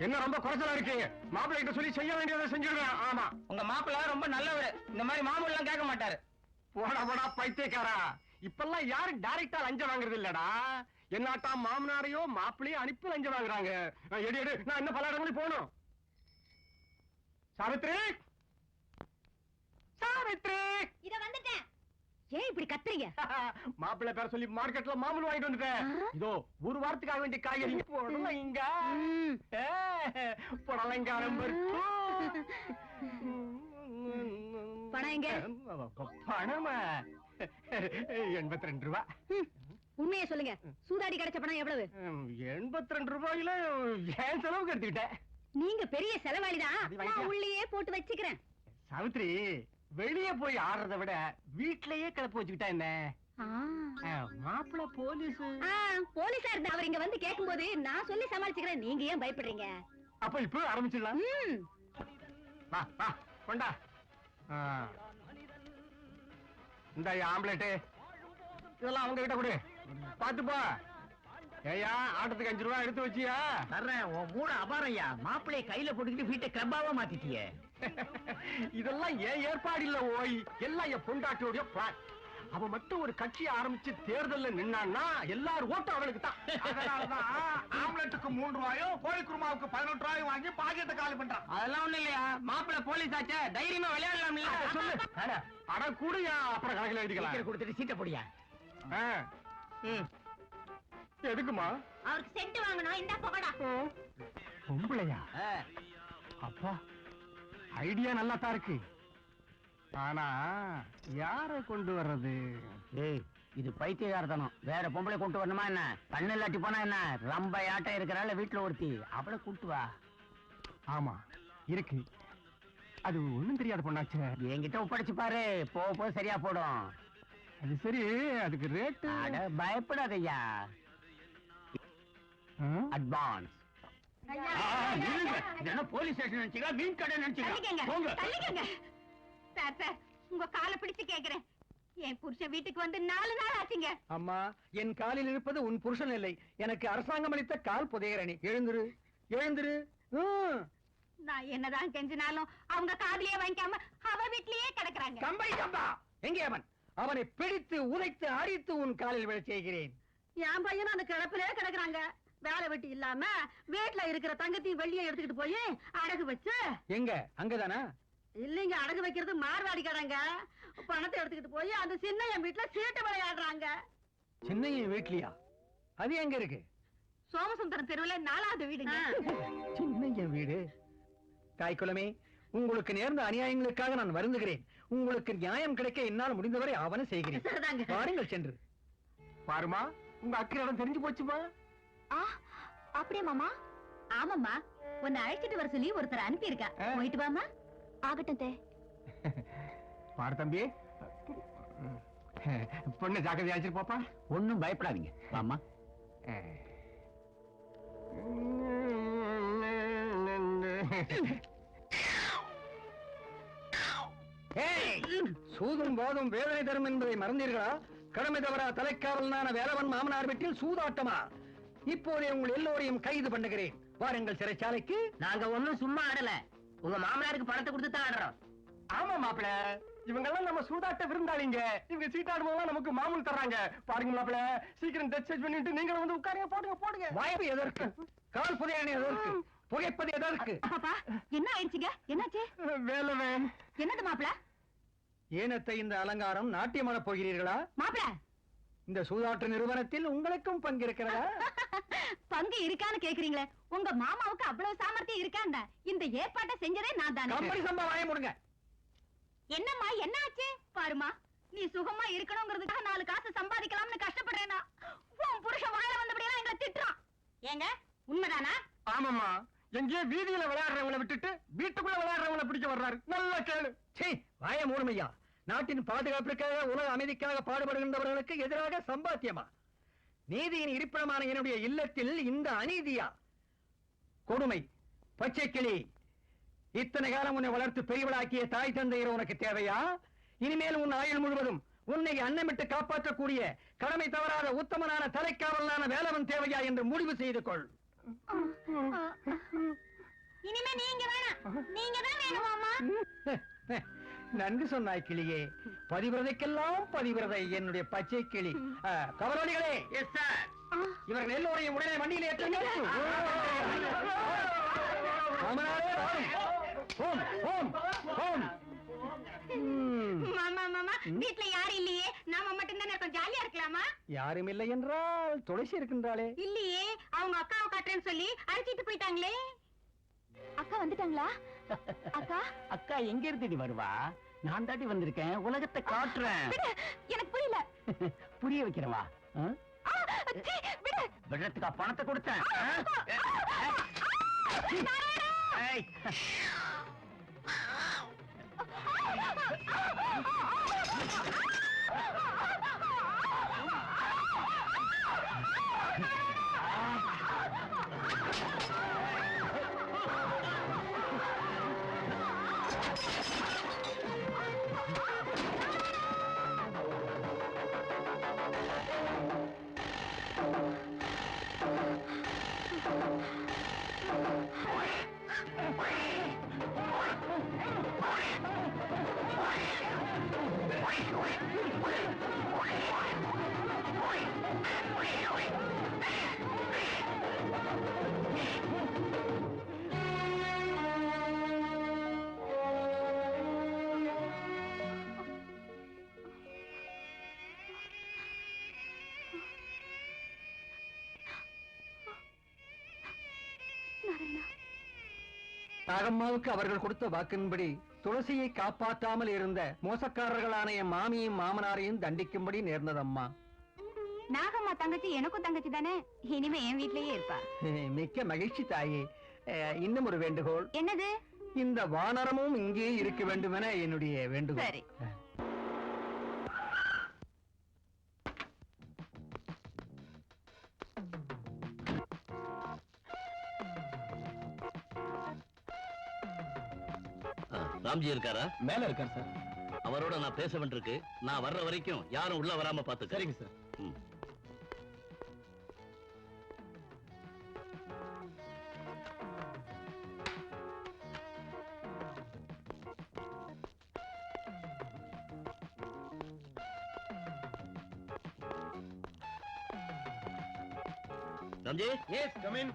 என்ன ரொம்ப குறைச்சலா இருக்கீங்க? மாப்பிள்ளை கிட்ட சொல்லி செய்ய வேண்டியதை செஞ்சிருவேன். ஆமா, உங்க மாப்பிள்ள ரொம்ப நல்லவரு, இந்த மாதிரி மாமூல் எல்லாம் கேட்க மாட்டாரு. போடா போடா பைத்தியக்காரா, இப்பெல்லாம் யாரும் டைரக்டா லஞ்சம் வாங்குறது இல்லடா. என்னாட்டா மாமனாரையோ மாப்பிள்ளையோ அனுப்பி லஞ்சம் வாங்குறாங்க. எடு எடு, நான் என்ன பல இடங்களுக்கு போகணும். சாவித்ரி, சாவித்ரி, இத வந்துட்டேன். ஏன் இப்படி கத்துறீங்க? மாப்பிள்ளை பேர சொல்லி மார்க்கெட்ல மாமூல் வாங்கிட்டு வந்துட்டேன். இதோ ஒரு வாரத்துக்காக வேண்டிய காய்கறி புடலங்கா, புடலங்காரம் பருப்பு, பணம் எங்க? பணமா? 82 ரூபாய். உண்மையை சொல்லுங்க, சூதாடி கிடைச்ச பணம் எவ்வளவு? 82 ரூபாயில என் செலவுக்கு எடுத்துக்கிட்டேன். நீங்க பெரிய செலவாளிதான், நான் உள்ளேயே போட்டு வச்சுக்கிறேன். சாவித்ரி, வெளியே போய் ஆடுறத விட வீட்லயே கிளப்பு வச்சுக்கிட்டா என்ன? மாப்பிள்ள போலீஸ். போலீஸா இருந்தா அவர் இங்க வந்து கேட்கும்போது நான் சொல்லி சமாளிச்சுக்கிறேன், நீங்க ஏன் பயப்படுறீங்க? அப்ப இப்ப ஆரம்பிச்சிடலாம். வா வா கொண்டா. இந்த ஆம்பளேட்டு இதெல்லாம் அவங்க கிட்ட கொடு, பாத்துப்பா. ஏயா, ஆட்டத்துக்கு 5 ரூபாய் எடுத்து வச்சியா? தர்றேன். உன் மூட அபாரையா, மாப்பிள்ளைய கையில போட்டுக்கிட்டு வீட்டை கிளப்பாவா மாத்திட்டியே. இதெல்லாம் ஏன் ஏற்பாடு இல்ல ஓய், எல்லாம் என் பொண்டாட்டியோட பிளான். அவ மட்டும் ஒரு கட்சி ஆரம்பிச்சு தேர்தல்ல நின்னான்னா எல்லாரும் ஓட்டும் அவளுக்கு தான். அதனாலதான் ஆம்லெட்டுக்கு 3 ரூபாயும் கோழி குருமாவுக்கு 18 ரூபாயும் வாங்கி பாக்கெட்டை காலி பண்றான். அதெல்லாம் ஒண்ணு இல்லையா, மாப்பிள்ளை போலீஸ் ஆச்சே, தைரியமா விளையாடலாம்ல. சொல்லு. அட கூடயா, அப்புறம் கணக்கில் எழுதிக்கலாம். கொடுத்துட்டு சீட்டை போடியா. எதுக்குமா? அவருக்கு செட்டு வாங்கணும், இந்த போகடா. பொம்பளையா? அப்பா, ஐடியா நல்லா தான் இருக்கு. ஆனா யார கொண்டு வர்றது? இது பைத்தியகாரத்தனம். வேற பொம்பளை கொண்டு வரணுமா என்ன? கண்ணு இல்லாட்டி போனா என்ன? ரொம்ப ஆட்டம் இருக்கிறாள் வீட்டுல ஒருத்தி, அவளை கூட்டு வா. ஆமா இருக்கு, அது ஒண்ணும் தெரியாத பொண்ணாச்சே. என்கிட்ட ஒப்படைச்சு பாரு, போக போக சரியா போடும். அது சரி, அதுக்கு ரேட்டு? பயப்படாதய்யா, அட்வான்ஸ். போலீஸ் ஸ்டேஷன் நினைச்சீங்களா, மீன் கடை நினைச்சீங்களா? சார் சார், உங்க காலை பிடிச்சு கேக்குறேன், என் புருஷன் வீட்டுக்கு வந்து 4 நாள் ஆச்சுங்க. அம்மா, என் காலில் இருப்பது உன் புருஷன் இல்லை, எனக்கு அரசாங்கம் அளித்த கால் புதையரணி. எழுந்துரு எழுந்துரு. நான் என்னதான் கெஞ்சினாலும் அவங்க காதலியே வாங்கிக்காம அவ வீட்லயே கிடக்குறாங்க. கம்பை கம்பா, எங்கே அவன்? அவனை பிடித்து உதைத்து அடித்து உன் காலில் விழச் செய்கிறேன். என் பையனும் அந்த கிடப்பிலே கிடக்குறாங்க. வேலை வெட்டி இல்லாம வீட்டுல இருக்கிற தங்கத்தையும் வெள்ளியை எடுத்துக்கிட்டு போய் அடகு வச்சு. எங்க? அங்கதானா? இல்லைங்க, அடகு வைக்கிறது மார்வாடி கடைங்க. பணத்தை எடுத்துக்கிட்டு போய் அந்த சின்ன என் வீட்டுல சீட்டு விளையாடுறாங்க. சின்னையன் வீட்லயா? அது எங்க இருக்கு? சோமசுந்தரம் தெருவுல 4வது வீடுங்க. சின்னையன் வீடு? தாய்க்குலமே, உங்களுக்கு நேர்ந்த அநியாயங்களுக்காக நான் வருந்துகிறேன். உங்களுக்கு நியாயம் கிடைக்க என்னால் முடிந்தவரை அவனை செய்கிறேன். சரிதாங்க. பாருங்கள் சென்று. பாருமா, உங்க அக்கறையிடம் தெரிஞ்சு போச்சுமா? அப்படியே மாமா? ஆமாம்மா, உன்னை அழைச்சிட்டு வர சொல்லி ஒருத்தர் அனுப்பி இருக்கா. போயிட்டு வாமா. ஆகட்டும். பாரு தம்பி, பொண்ணு ஜாக்கிரதை அழைச்சிட்டு போப்பா. ஒண்ணும் பயப்படாதீங்க, வாமா. சூதும் போதும் வேதனை தரும் என்பதை மறந்தீர்களா? கடமை தவறா தலைக்காவலான வேலவன் மாமனார் வீட்டில் சூதாட்டமா? இப்போதே உங்கள் எல்லோரையும் கைது பண்ணுகிறேன். வாருங்கள் சிறைச்சாலைக்கு. நாங்க ஒண்ணும் சும்மா ஆடல, உங்க மாமனாருக்கு பணத்தை கொடுத்து தான் ஆடுறோம். ஆமா மாப்பிள, இவங்கெல்லாம் நம்ம சூதாட்ட விருந்தாளிங்க. இவங்க சீட்டாடும்போது நமக்கு மாமூல் தர்றாங்க. பாருங்க மாப்பிள, சீக்கிரம் டெஸ்ட் பண்ணிட்டு நீங்களும் வந்து உட்காருங்க. போடுங்க போடுங்க. வாய்ப்பு எதற்கு? கால் புதையணி எதற்கு? புகைப்பது எதற்கு? பாப்பா, என்ன ஆயிடுச்சுங்க? என்னாச்சு? வேலவே. என்னது மாப்பிள? ஏனத்தை இந்த அலங்காரம் நாட்டியமாட போகிறீர்களா? மாப்பிள, இந்த சூதாட்ட நிறுவனத்தில் உங்களுக்கும் பங்கு இருக்கிறதா? பங்கு இருக்கான்னு கேக்குறீங்களே, உங்க மாமாவுக்கு அவ்வளவு சாமர்த்தியம் இருக்காண்டா. இந்த ஏற்பாட்டை செஞ்சதே நான் தானே. கம்பெனி சம்பா வாய முடுங்க. என்னம்மா, என்ன ஆச்சு? பாருமா, நீ சுகமா இருக்கணுங்கிறதுக்காக 4 காசு சம்பாதிக்கலாம்னு கஷ்டப்படுறேனா, உன் புருஷன் வாழ வந்தபடியெல்லாம் எங்களை திட்டுறான். ஏங்க, உண்மைதானா? ஆமாமா, எங்கேயோ வீதியில விளையாடுறவங்களை விட்டுட்டு வீட்டுக்குள்ள விளையாடுறவங்களை பிடிக்க வர்றாரு. நல்ல கேளு. சீ, வாய மூடுமையா. நாட்டின் பாதுகாப்பிற்காக உலக அமைதிக்காக பாடுபடுகின்றவர்களுக்கு எதிராக சம்பாத்தியமா? நீதியின் இருப்பிடமான என்னுடைய இல்லத்தில் இந்த அநீதியா? கொடுமை, பச்சை கிளி, இத்தனை காலம் உன்னை வளர்த்து பெரியவளாக்கிய தாய் தந்தையர் உனக்கு தேவையா? இனிமேல் உன் ஆயுள் முழுவதும் உன்னை அன்னமிட்டு காப்பாற்றக்கூடிய கடமை தவறாத உத்தமனான தலைக்காவலான வேலவன் தேவையா என்று முடிவு செய்து கொள். இனிமே நீங்க வேணாம், நீங்க தான் வேணும் மாமா. நன்கு சொன்னாய் கிளியே. பதிவிரதைக்கெல்லாம் பதிவிரதை என்னுடைய பச்சை கிளி. கவலோடிகளே, இவர்கள் எல்லோரையும் உடனே வண்டியில் ஏற்றுங்கள். மாமா மாமா, வீட்டுல யாரும் இல்லையே, நாம மட்டும் தானே இருக்கோம், ஜாலியா இருக்கலாமா? யாரும் இல்லை என்றால் துளசி இருக்கின்றாளே. இல்லையே, அவங்க அக்காவை காட்டுறேன்னு சொல்லி அழைச்சிட்டு போயிட்டாங்களே. அக்கா வந்துட்டாங்களா? அக்கா அக்கா எங்க இருந்துடி வருவா? நான் தாண்டி வந்திருக்கேன், உலகத்தை காட்டுறேன். எனக்கு புரியல. புரிய வைக்கிறவா? விடுறதுக்கா பணத்தை கொடுத்தேன்? நாகம்மாவுக்கு அவர்கள் கொடுத்த வாக்கின்படி துளசியை காப்பாற்றாமல் இருந்த மோசக்காரர்களான என் மாமியும் மாமனாரையும் தண்டிக்கும்படி நேர்ந்ததம்மா. நாகம்மா தங்கச்சி எனக்கும் தங்கச்சி தானே, இனிமே என் வீட்லயே இருப்பா. மிக்க மகிழ்ச்சி தாயே. இன்னும் ஒரு வேண்டுகோள். என்னது? இந்த வானரமும் இங்கே இருக்க வேண்டும் என என்னுடைய வேண்டுகோள். சரி. ராம்ஜி இருக்காரா? மேல இருக்கார் சார். அவரோட நான் பேச வேண்டியிருக்கு. நான் வர்ற வரைக்கும் யாரும் உள்ள வராம பாத்து. சரிங்க sir. Ramji. Yes, come in.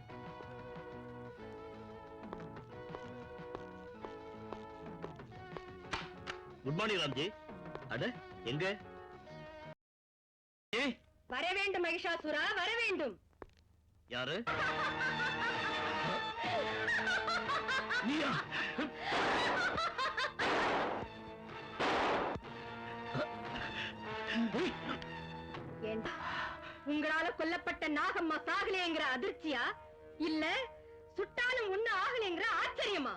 Good morning Ramji. அட எங்க? வர வேண்டும் மகிஷாசுரா, வர வேண்டும். யாரு? நீயா? உங்களால கொல்லப்பட்ட நாகம்மா சாகலைங்கிற அதிர்ச்சியா, இல்ல சுட்டாலும் ஒண்ணு ஆகலைங்கிற ஆச்சரியமா?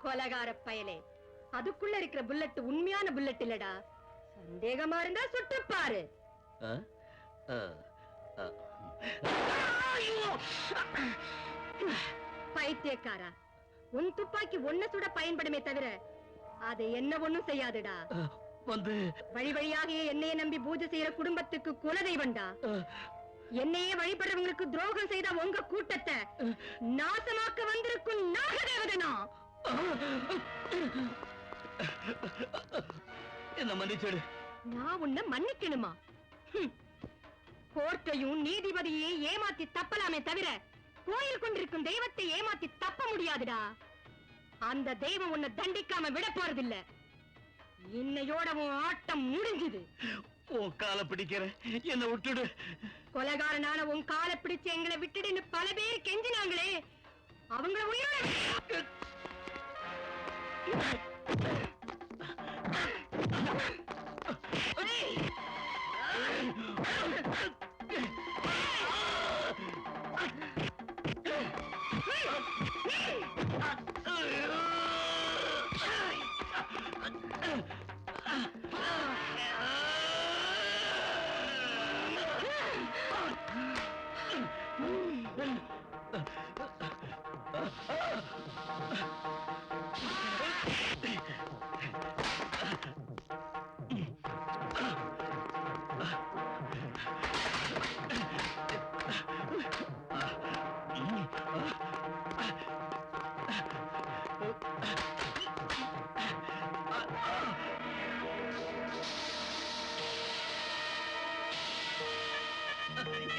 கொலகார பயலே, அதுக்குள்ள இருக்கிற புல்லட் உண்மையான புல்லட் இல்லடா. சந்தேகமா இருந்தா சுட்டு பாரு. பைத்தியக்காரா, உன் துப்பாக்கி ஒன்ன சுட பயன்படுமே தவிர அது என்ன ஒண்ணும் செய்யாதுடா. வழி வழியாக என்னையே நம்பி பூஜை செய்யற குடும்பத்துக்கு குலதெய்வம்டா. என்னையே வழிபடுறவங்களுக்கு துரோகம் செய்த உங்க கூட்டத்தை நாசமாக்க வந்திருக்கும் நாகதேவதனா. என்ன மன்னிச்சிடு. நான் உன்னை மன்னிக்கணுமா? கோர்ட்டையும் நீதிபதியையும் ஏமாத்தி தப்பலாமே தவிர கோயில் கொண்டிருக்கும் தெய்வத்தை ஏமாத்தி தப்ப முடியாதுடா. அந்த தெய்வம் உன்னை தண்டிக்காம விட போறதில்ல. இன்னையோட உன் ஆட்டம் முடிஞ்சுது. உன் காலை பிடிக்கிற, என்ன விட்டுடு. கொலைகாரனான உன் காலை பிடிச்சு எங்களை விட்டுடுன்னு பல பேர் கெஞ்சினாங்களே, அவங்கள உயிரோட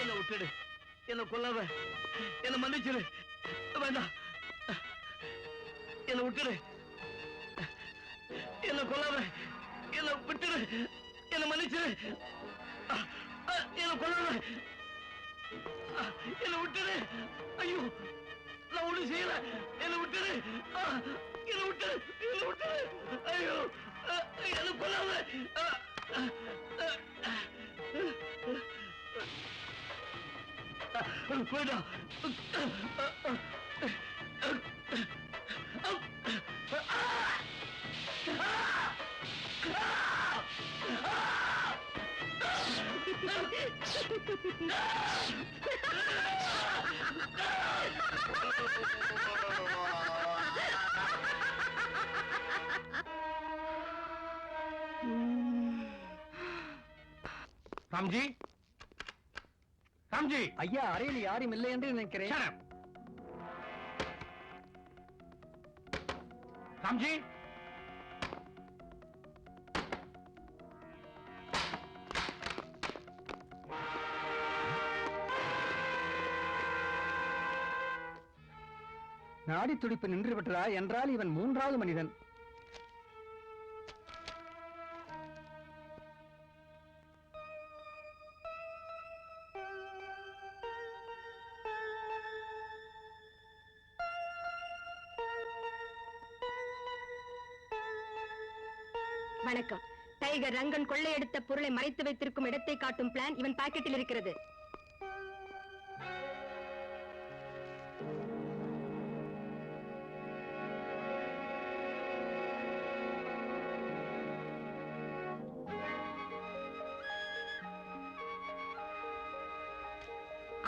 என்ன விட்டுடு. என்ன கொல்லாத. என்ன மன்னிச்சிடு. வேண்டாம், என்ன விட்டுடு. என்ன கொல்லாத. என்ன விட்டுடு. என்ன மன்னிச்சிடு. என்ன கொல்லாத. என்ன விட்டுடு. ஐயோ, நான் ஒண்ணு செய்யல. என்ன விட்டுரு, என்ன விட்டுரு, என்ன விட்டுரு. ஐயோ, என்ன கொல்லாம. போயிட்டா. ராம்ஜி, ராம்ஜி. ஐயா, அறையில் யாரும் இல்லை என்று நினைக்கிறேன். Shut up. ராம்ஜி, நாடி துடிப்பு நின்று விட்டதா என்றால் இவன் மூன்றாவது மனிதன். வணக்கம். டைகர் ரங்கன் கொள்ளையடித்த பொருளை மறைத்து வைத்திருக்கும் இடத்தை காட்டும் பிளான் இவன் பாக்கெட்டில் இருக்கிறது.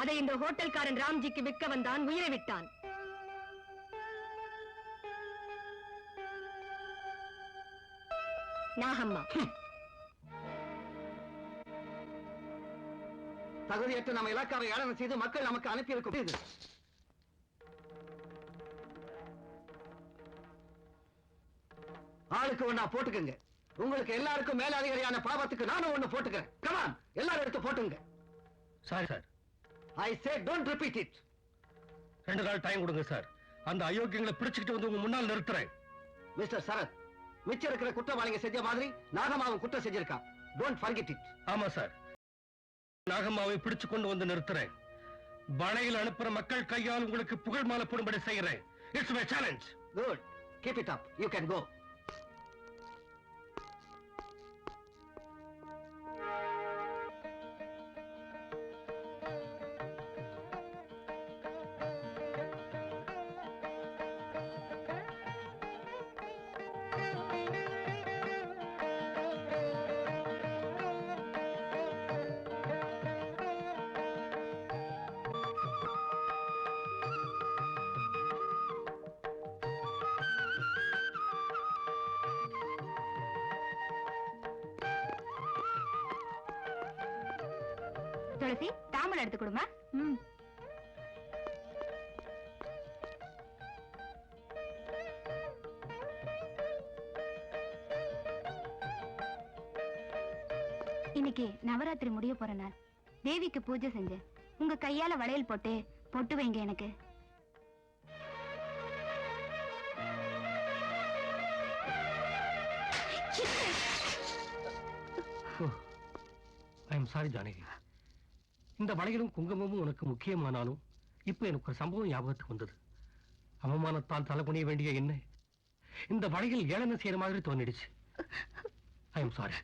அதை இந்த ஹோட்டல்காரன் ராம்ஜிக்கு விற்க வந்தான், உயிரை விட்டான். நாகம்மா. தகுதியற்ற நம்ம இலாக்காவை ஏளனம் செய்து மக்கள் நமக்கு அனுப்பியிருக்கும் இது. ஆளுக்கு ஒண்ணா போட்டுக்கங்க. உங்களுக்கு எல்லாருக்கும் மேலதிகாரியான பாவத்துக்கு நானும் ஒண்ணு போட்டுக்கிறேன். கமான், எல்லாரும் எடுத்து போட்டுங்க. Sorry sir. I say don't repeat it. 2 நாள் டைம் கொடுங்க சார். அந்த அயோக்கியங்களை பிடிச்சிட்டு வந்து உங்க முன்னால் நிறுத்துறேன். மிஸ்டர் சரத், மிச்சம் இருக்கிற குற்றவாளிங்க செஞ்ச மாதிரி நாகமாவும் குற்றம் செஞ்சிருக்கான். Don't forget it. ஆமா சார், நாகம்மாவை பிடிச்சு கொண்டு வந்து நிறுத்துறேன். வளையில் அனுப்புற மக்கள் கையால் உங்களுக்கு புகழ் மாலை போடும்படி செய்யறேன். It's my challenge. Good, keep it up. You can go. Tulasi, தாம்பூலம் எடுத்து கொடுமா. இன்னைக்கு நவராத்திரி முடிய போற நாள். தேவிக்கு பூஜை செஞ்சு உங்க கையால வளையல் போட்டு பொட்டு வைங்க எனக்கு. I am sorry Janaki. இந்த வளையலும் குங்குமமும் உனக்கு முக்கியமானாலும் இப்ப எனக்கு ஒரு சம்பவம் ஞாபகத்துக்கு வந்தது. அவமானத்தால் தலைகுனிய வேண்டிய என்ன இந்த வளையல் ஏளனம் செய்யற மாதிரி தோணிடுச்சு. I am sorry.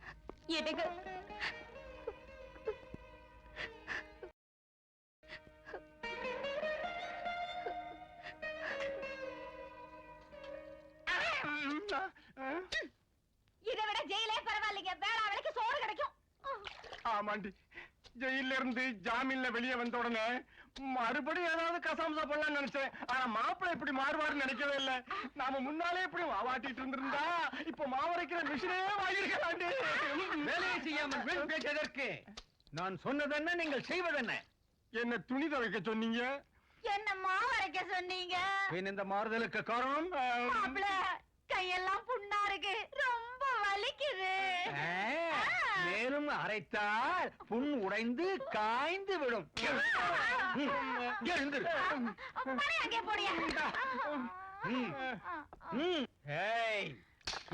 இதை விட ஜெயிலே பரவாயில்லைங்க. வேளா வேலைக்கு சோறு கிடைக்கும். ஆமாண்டி, ஜெயில இருந்து ஜாமீன்ல வெளியே வந்த உடனே மறுபடியும் ஏதாவது கசாமசா பண்ணலாம்னு நினைச்சேன். ஆனா மாப்பிள்ளை இப்படி மாறுவாருன்னு நினைக்கவே இல்லை. நாம முன்னாலே இப்படி மாவாட்டிட்டு இருந்திருந்தா இப்ப மாவரைக்கிற மிஷினே வாங்கிருக்கலாண்டி. வேலையை செய்யாமல் வீண் பேச்சதற்கு நான் சொன்னதென்ன, நீங்கள் செய்வதென்ன? என்ன துணி துவைக்க சொன்னீங்க, என்ன மாவரைக்க சொன்னீங்க. பின் இந்த மாறுதலுக்கு காரணம் மாப்பிள, கையெல்லாம் புண்ணா இருக்கு, ரொம்ப வலிக்குது. மேலும் அரைத்தால் புண் உடைந்து காய்ந்து விடும்.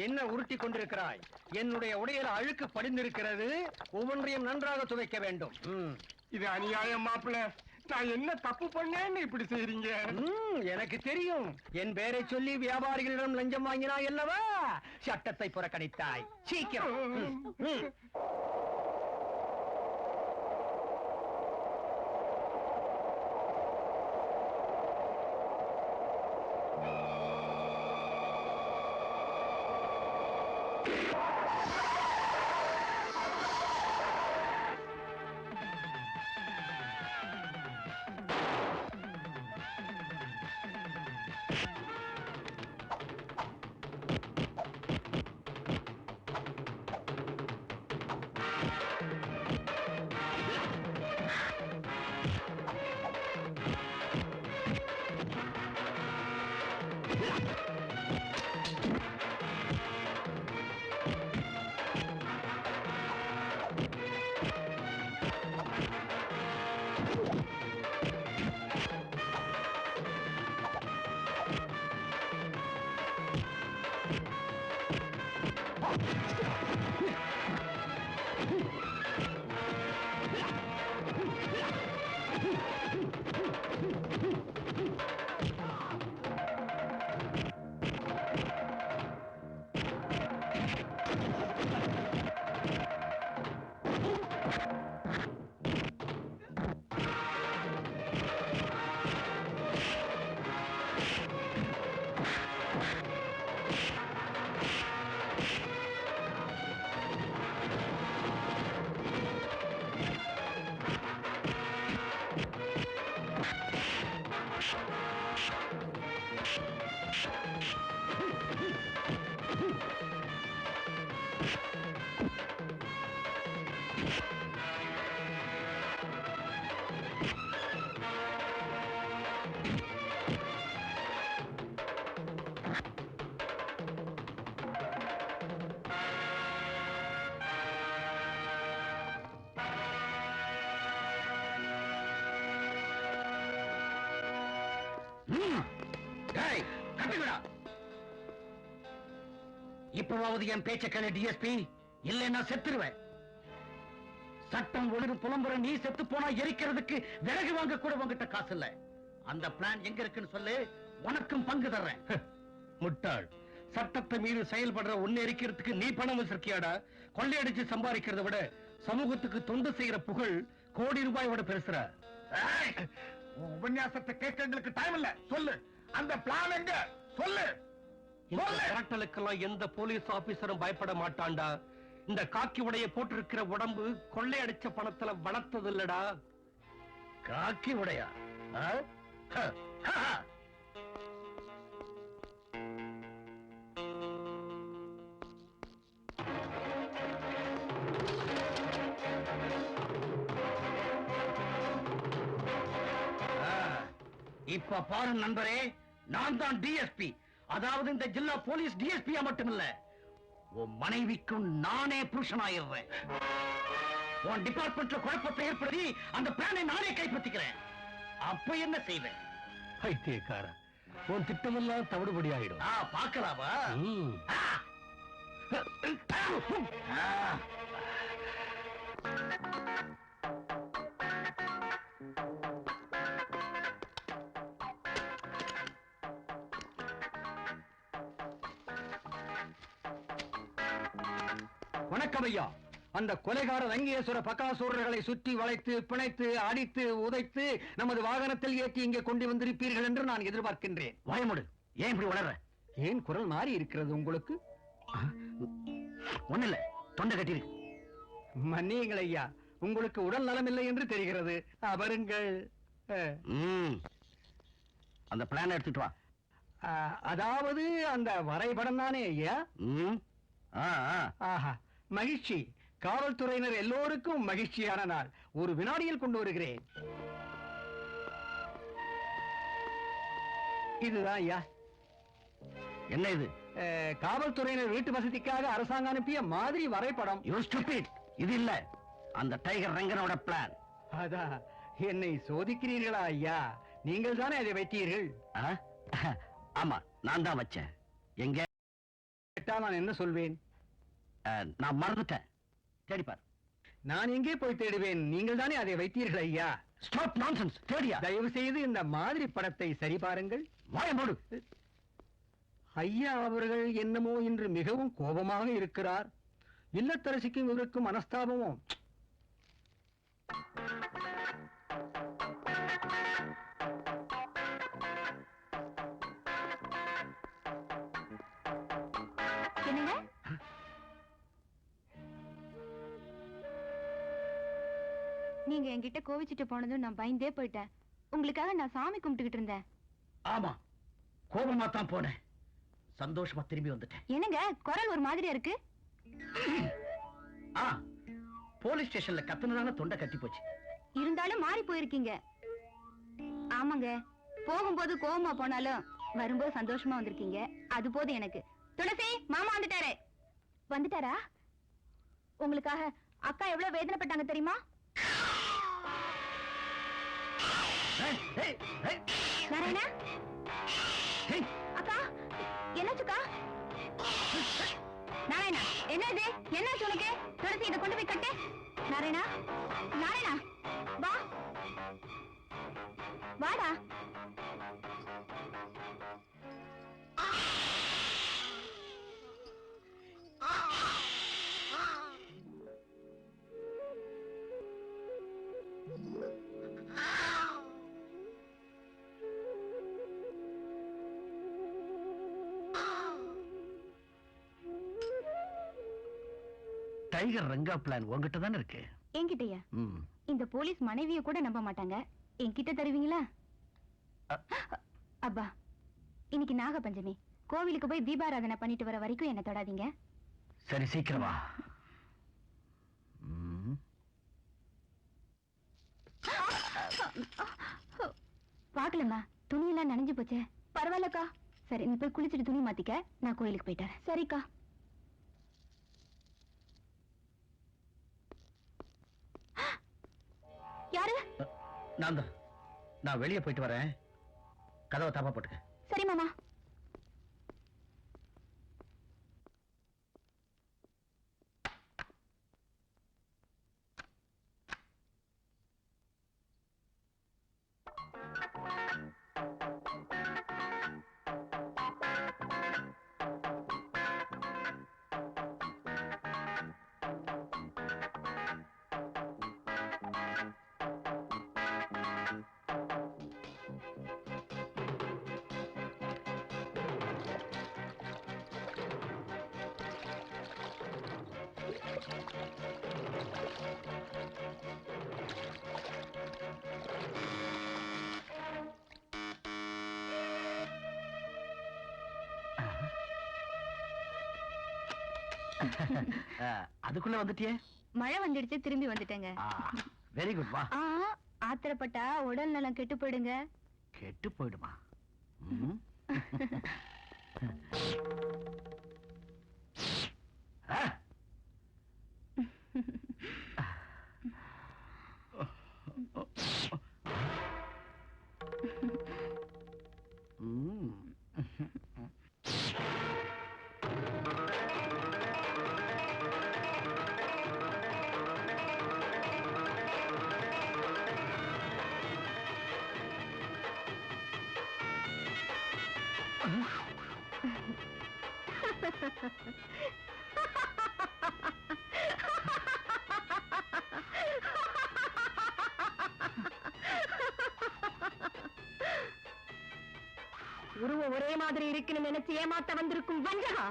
என்ன உருட்டி கொண்டிருக்கிறாய்? என்னுடைய உடையில் அழுக்கு படிந்திருக்கிறது. ஒவ்வொன்றையும் நன்றாக துவைக்க வேண்டும். இது அநியாயம் மாப்பிள்ள. நான் என்ன தப்பு பண்ணேன்னு இப்படி செய்றீங்க? எனக்கு தெரியும். என் பேரை சொல்லி வியாபாரிகளிடம் லஞ்சம் வாங்கினாய் அல்லவா? சட்டத்தை புறக்கணித்தாய். சீக்கிரம். இப்பவாவது என் பேச்ச கேளு டிஎஸ்பி, இல்லைன்னா செத்துருவேன். சட்டம் ஒழுங்கு புலம்புற நீ செத்து போனா எரிக்கிறதுக்கு விறகு வாங்க கூட உங்ககிட்ட காசு இல்ல. அந்த பிளான் எங்க இருக்குன்னு சொல்லு, உனக்கும் பங்கு தர்றேன். முட்டாள், சட்டத்தை மீறி செயல்படுற ஒன்னு எரிக்கிறதுக்கு நீ பணம் வச்சிருக்கியாடா? கொள்ளையடிச்சு சம்பாதிக்கிறத விட சமூகத்துக்கு தொண்டு செய்யற புகழ் கோடி ரூபாயோட பெருசுற. உபன்யாசத்தை கேட்க எங்களுக்கு டைம் இல்ல. சொல்லு, அந்த பிளான் எங்க? சொல்லு. இந்த மிரட்டலுக்கெல்லாம் எந்த போலீஸ் ஆபீசரும் பயப்பட மாட்டான்டா. இந்த காக்கி உடைய போட்டிருக்கிற உடம்பு கொள்ளையடிச்ச பணத்துல வளர்த்தது இல்லடா. காக்கி உடையா? இப்ப பாரு நண்பரே, நான் தான் டிஎஸ்பி. அதாவது இந்த ஜில்லா போலீஸ் டிஎஸ்பியா மட்டுமில்ல, உன் மனைவிக்கும் நானே புருஷனாயிடுறேன். உன் டிபார்ட்மெண்ட்ல குழப்பத்தை ஏற்படுத்தி அந்த பிளானை நானே கைப்பற்றிக்கிறேன். அப்ப என்ன செய்வேன்? பைத்தியக்கார, உன் திட்டமெல்லாம் தவிடுபடி ஆயிடும். பாக்கலாமா? வணக்கம் ஐயா. அந்த கொலைகார ரங்கேஸ்வர பகாசூரர்களை சுற்றி வளைத்து பிணைத்து அடித்து உதைத்து நமது வாகனத்தில் ஏற்றி இங்கே கொண்டு வந்திருப்பீர்கள் என்று நான் எதிர்பார்க்கின்றேன். வாயமுடு, ஏன் இப்படி வளர்ற? ஏன் குரல் மாறி இருக்கிறது உங்களுக்கு? ஒண்ணு இல்ல, தொண்டை கட்டியிருக்கு. மன்னியுங்கள் ஐயா, உங்களுக்கு உடல் நலமில்லை என்று தெரிகிறது. அமருங்கள். அந்த பிளான் எடுத்துட்டு வா. அதாவது அந்த வரைபடம் தானே ஐயா? ஆஹா, மகிழ்ச்சி. காவல்துறையினர் எல்லோருக்கும் மகிழ்ச்சியான நாள். ஒரு வினாடியில் கொண்டு வருகிறேன். இதுதான் ஐயா. என்ன இது? காவல்துறையினர் வீட்டு வசதிக்காக அரசாங்கம் அனுப்பிய மாதிரி வரைபடம். You stupid. இது இல்ல, அந்த டைகர் ரங்கனோட பிளான். அதான், என்னை சோதிக்கிறீர்களா ஐயா? நீங்கள் தானே அதை வைத்தீர்கள். ஆமா, நான் தான் வச்சேன். எங்க நான் என்ன சொல்வேன்? நான் மறந்துட்டேன். தேடிப்பார். நான் எங்கே போய் தேடுவேன்? நீங்கள் தானே அதை வைத்தீர்கள் ஐயா. Stop nonsense. தேடியா? தயவு செய்து இந்த மாதிரி படத்தை சரி பாருங்கள். வாய மூடு. ஐயா அவர்கள் என்னமோ இன்று மிகவும் கோபமாக இருக்கிறார். இல்லத்தரசிக்கும் இவருக்கும் மனஸ்தாபமோ? என்னங்க? நீங்க என்கிட்ட கோவிச்சிட்டு போனதும் நான் பயந்தே போயிட்டேன். உங்களுக்காக நான் சாமி கும்பிட்டுக்கிட்டு இருந்தேன். ஆமா, கோபமா தான் போனேன். சந்தோஷமா திரும்பி வந்துட்டேன். என்னங்க குரல் ஒரு மாதிரியா இருக்கு? போலீஸ் ஸ்டேஷன்ல கத்துனதான தொண்டை கட்டி போச்சு. இருந்தாலும் மாறி போயிருக்கீங்க. ஆமாங்க, போகும்போது கோவமா போனாலும் வரும்போது சந்தோஷமா வந்திருக்கீங்க. அது போதும் எனக்கு. துளசி, மாமா வந்துட்டாரு. வந்துட்டாரா? உங்களுக்காக அக்கா எவ்வளவு வேதனைப்பட்டாங்க தெரியுமா? நாராயணா, அக்கா என்னாச்சுக்கா? நாராயணா, என்னது? என்னாச்சு உனக்கு? துளசி, இதை கொண்டு போய் கட்டு. நாராயணா, நாராயணா, வா வாடா. டைகர் ரங்கா பிளான் உங்ககிட்ட தானே இருக்கு. என்கிட்டயா? இந்த போலீஸ் மனைவிய கூட நம்ப மாட்டாங்க. என்கிட்ட தருவீங்களா? அப்பா, இன்னைக்கு நாக பஞ்சமி. கோவிலுக்கு போய் தீபாராதனை பண்ணிட்டு வர வரைக்கும் என்ன தொடாதீங்க. சரி, சீக்கிரமா. பாக்கலம்மா, துணியெல்லாம் நனைஞ்சு போச்சே. பரவாயில்லக்கா. சரி, நீ போய் குளிச்சுட்டு துணி மாத்திக்க. நான் கோயிலுக்கு போயிட்டேன். சரிக்கா. யாரு? நான் வெளியே போயிட்டு வரேன். கதவை தாப்பா போட்டுக்க. சரி மாமா. அதுக்குள்ள வந்துட்டியே? மழை வந்துடுச்சு, திரும்பி வந்துட்டேங்க. Very good. வா. ஆத்திரப்பட்டா உடல் நலம் கெட்டு போயிடுங்க. கெட்டு போயிடுமா? உருவம் ஒரே மாதிரி இருக்குன்னு நினைச்சு ஏமாத்த வந்திருக்கும் வஞ்சகா.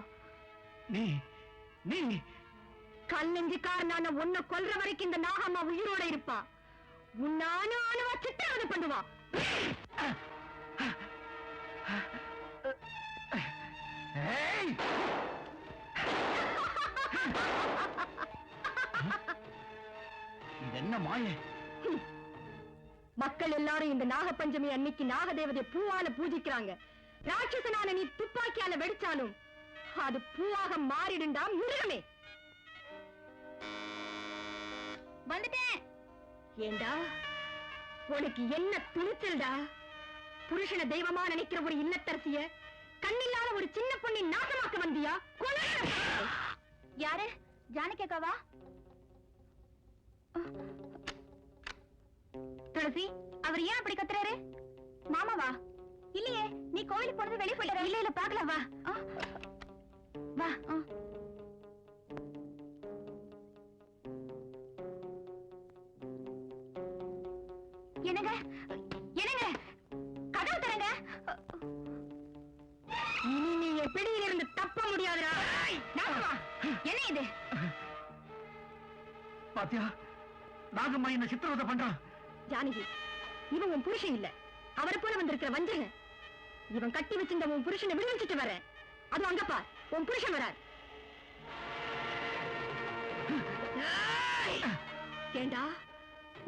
நீ கல் நெஞ்சுக்காரனான உன்னை கொல்ற வரைக்கும் இந்த நாகம்மா உயிரோட இருப்பா. உன்னானு ஆணுவா சித்திரவதை பண்ணுவா. இது என்ன மாய? மக்கள் எல்லாரும் இந்த நாகப்பஞ்சமி அன்னைக்கு நாகதேவதை பூவால பூஜிக்கிறாங்க. ராட்சசனான நீ துப்பாக்கியால வெடிச்சாலும் அது பூவாக மாறிடுண்டா மிருகமே. வந்துட்டேன். ஏண்டா, உனக்கு என்ன துணிச்சல்டா? புருஷன தெய்வமா நினைக்கிற ஒரு இல்லத்தரசிய கண்ணில்லாத ஒரு சின்ன பொண்ணை நாசமாக்க வந்தியா? யாரு? ஜானகி அக்காவா? துளசி, அவர் ஏன் அப்படி கத்துறாரு? மாமாவா? இல்லையே, நீ கோயிலுக்கு போனது வெளியே போயிட்ட. இல்ல பாக்கலாம், வா வா. என்னங்க என்னங்க, கதவு தரங்க. இனி நீ என் பிடியில் இருந்து தப்ப முடியாதுடா. என்ன இது? பாத்தியா, நாகம்மா என்ன சித்திரவதை பண்றான். ஜானகி, இவன் உன் புருஷன் இல்ல, அவரை போல வந்திருக்கிற வஞ்சகன். இவன் கட்டி வச்சிருந்த உன் புருஷனை விடுவிச்சுட்டு வர. அது அங்கப்பா, உன் புருஷன் வரார். ஏண்டா,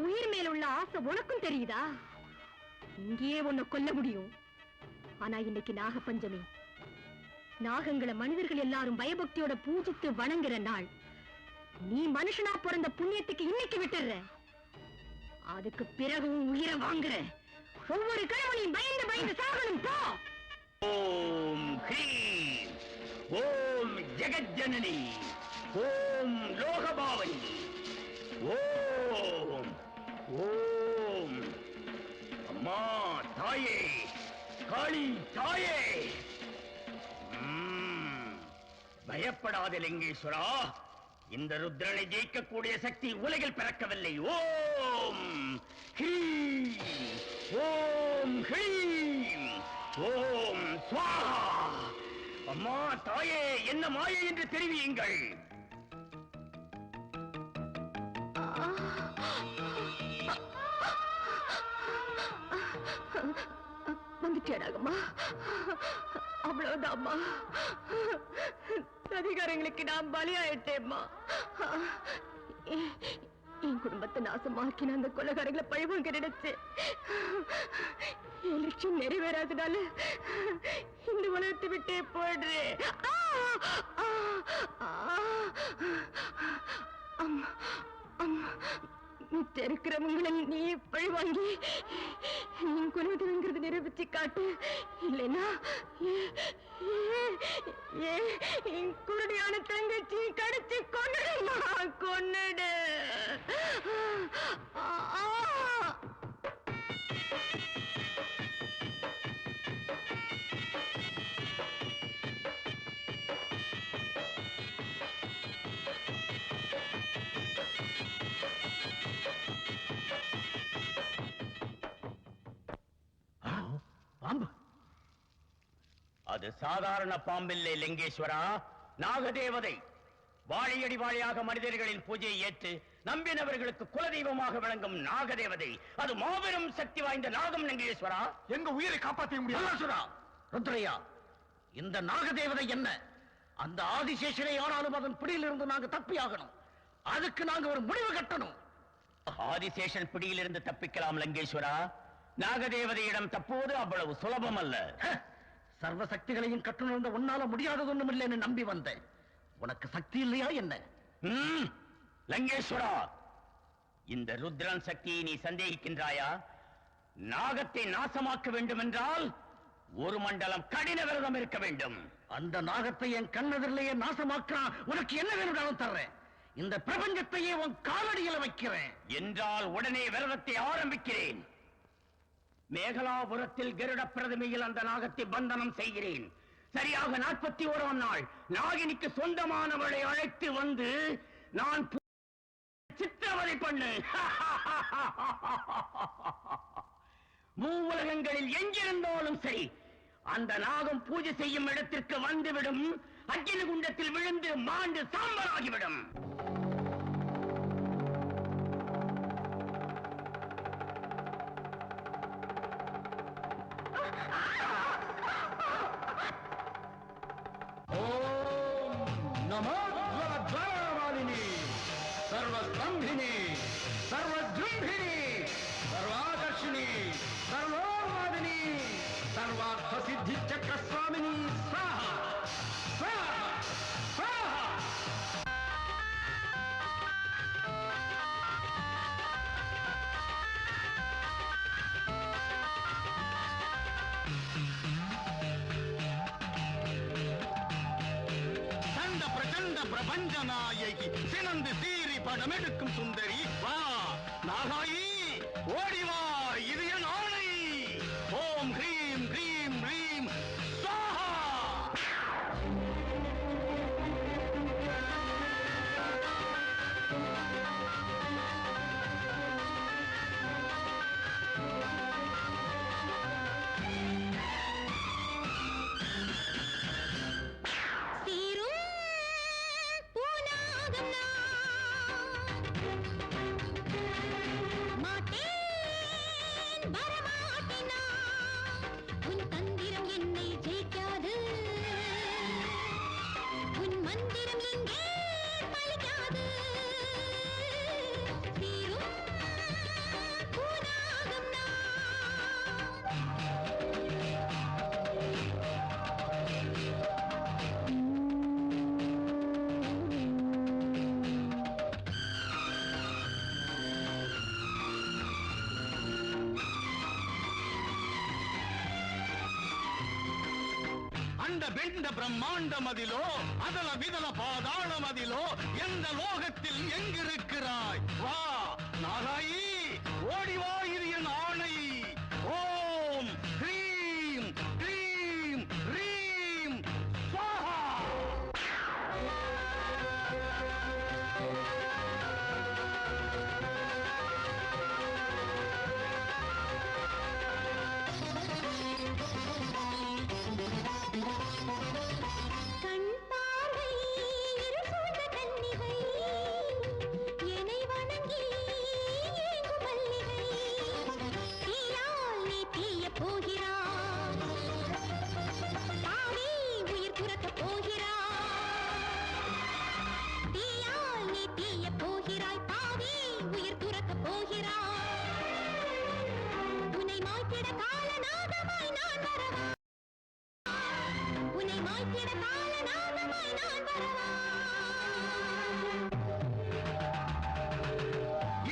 உயிர் மேல உள்ள ஆசை உனக்கும் தெரியுதா? இங்கேயே உன்னை கொல்ல முடியும். ஆனா இன்னைக்கு நாக பஞ்சமி. நாகங்களை மனிதர்கள் எல்லாரும் பயபக்தியோட பூஜித்து வணங்குற நாள். நீ மனுஷனா பிறந்த புண்ணியத்துக்கு இன்னைக்கு விட்டுற. அதுக்கு பிறகு உயிரை வாங்குற. ஒவ்வொரு கிழவனையும் பயந்து பயந்து சாகணும். போ. ஓம் ஹ்ரீம் ஓம் ஜெகஜ்ஜனனி ஓம் லோகபாவனி ஓம் ஓம் அம்மா தாயே, காளி தாயே. பயப்படாத லிங்கேஸ்வரா, இந்த ருத்ரனை ஜெயிக்கக்கூடிய சக்தி உலகில் பிறக்கவில்லை. ஓம் ஹ்ரீம் ஓம் ஹ்ரீம் ஓம் ஸ்வாஹா. அம்மா தாயே, என்ன மாயை என்று தெரிவியுங்கள். வந்துட்டேடாகம்மா, அவ்வளவுதான்மா. அதிகாரங்களுக்கு நான் பலியாயிட்டேம்மா. என் குடும்பத்தை நாசமாக்கின அந்த கொலைகாரங்களை பழிவாங்க நினைச்சு என் லட்சியம் நிறைவேறாதனால இந்த உலகத்தை விட்டே போயிடுறேன். மிச்ச இருக்கிறவங்களை நீ பழிவாங்கி நீ குலதெய்வங்கிறது நிரூபிச்சு காட்டு. இல்லைன்னா என் குருடியான தங்கச்சி கடிச்சு கொன்னுடுமா, கொன்னுடு. பாம்பு? அது சாதாரண பாம்பில்லை லிங்கேஸ்வரா, நாகதேவதை. வாழையடி வாழையாக மனிதர்களின் பூஜையை ஏற்று நம்பினவர்களுக்கு குலதெய்வமாக விளங்கும் நாகதேவதை. அது மாபெரும் சக்தி வாய்ந்த நாகம் லிங்கேஸ்வரா. எங்க உயிரை காப்பாற்ற முடியாது. ருத்ரையா, இந்த நாகதேவதை என்ன? அந்த ஆதிசேஷனை ஆனாலும் அதன் பிடியிலிருந்து நாங்க தப்பியாகணும். அதுக்கு நாங்க ஒரு முடிவு கட்டணும். ஆதிசேஷன் பிடியிலிருந்து தப்பிக்கலாம் லிங்கேஸ்வரா. நாகதேவதையிடம் தப்புவது அவ்வளவு சுலபம் அல்ல. சர்வ சக்திகளையும் கற்றுணர்ந்த உன்னால முடியாதது ஒண்ணும் இல்லைன்னு நம்பி வந்தேன். உனக்கு சக்தி இல்லையா என்ன? லங்கேஸ்வரா, இந்த ருத்ரன் சக்தியை நீ சந்தேகிக்கின்றாயா? நாகத்தை நாசமாக்க வேண்டும் என்றால் ஒரு மண்டலம் கடின விரதம் இருக்க வேண்டும். அந்த நாகத்தை என் கண்ணெதிரிலேயே நாசமாக்குறான். உனக்கு என்ன வேணும்னாலும் தர்றேன். இந்த பிரபஞ்சத்தையே உன் காலடியில வைக்கிறேன். என்றால் உடனே விரதத்தை ஆரம்பிக்கிறேன். மேகலாபுரத்தில் கருட பிரதமையில் அந்த நாகத்தை பந்தனம் செய்கிறேன். சரியாக 41ஆம் நாள் நாகினிக்கு சொந்தமானவளை அழைத்து வந்து நான் சித்திரவதை பண்ணு. மூவுலகங்களில் எங்கிருந்தாலும் சரி, அந்த நாகம் பூஜை செய்யும் இடத்திற்கு வந்துவிடும். அக்கினி குண்டத்தில் விழுந்து மாண்டு சாம்பலாகிவிடும். सर्वस्कंभिनी, सर्वजृंभिनी, सर्वाकर्षिणी, सर्वोन्मादिनी, सर्वार्थ सिद्धि चक्र स्वामिनी स्वाहा स्वाहा स्वाहा. பிரபஞ்ச நாயகி சினந்து சீறி படமெடுக்கும் சுந்தரி வா நாகாயி ஓடிவா, இது என் ஆணை. ஓம் ஹ்ரீம் ஹ்ரீம் ஹ்ரீம் ஸ்வாஹா. பிண்ட பிரம்மாண்டமதிலோ அதல விதல பாதாளமதிலோ எந்த லோகத்தில் எங்கிருக்கிறாய்? வா நாகாயி, ஓடிவா, இது என் ஆணை. ஓம் ஹ்ரீம் ஹ்ரீம் ஹ்ரீம் ஸ்வாஹா.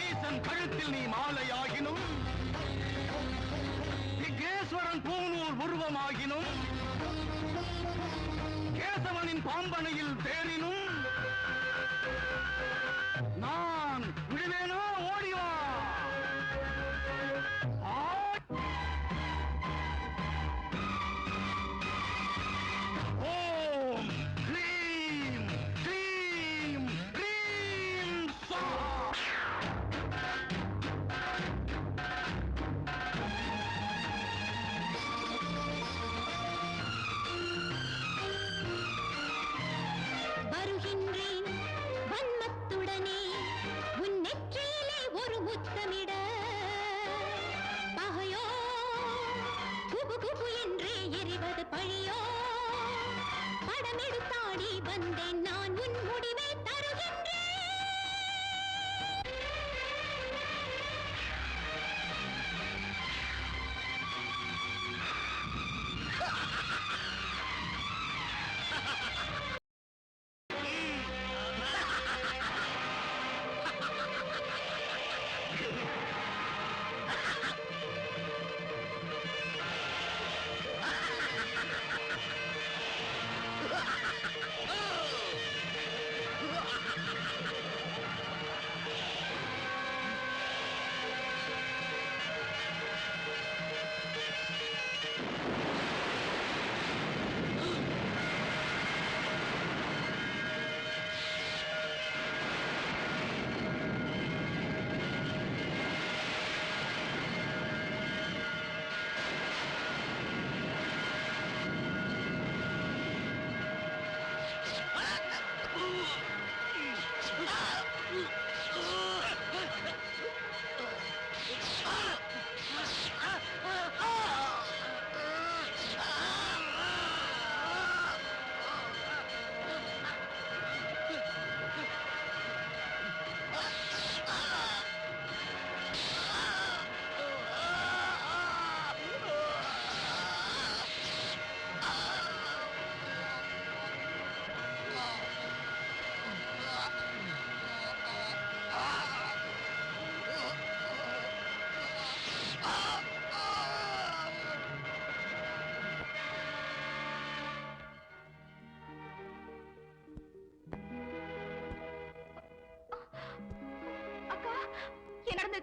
ஈசன் கழுத்தில் நீ மாலையாகினும், விக்னேஸ்வரன் பூநூல் உருவமாகினும், கேசவனின் பாம்பனையில் தேரினும் நான் விடுவேனோ? ஓடிவா. ஓம் ஹ்ரீம் ஹ்ரீம் ஹ்ரீம் ஸ்வாஹா. வருகின்றேன் வன்மத்துடனே உன் நெற்றியிலே ஒரு முத்தமிட. பகையோ குபு குபு என்றே எரிவது பழியோ. படமெடுத்தாடி வந்தேன் நான் உன் முடிவை தருகின்றேன்.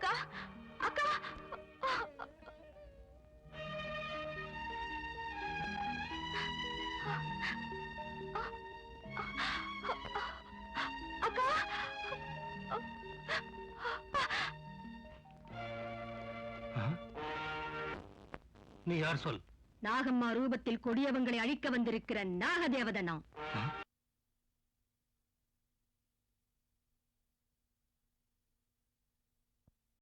அக்கா அக்கா அக்கா நீ யார் சொல்? நாகம்மா ரூபத்தில் கொடியவங்களை அழிக்க வந்திருக்கிற நாகதேவதை நான்.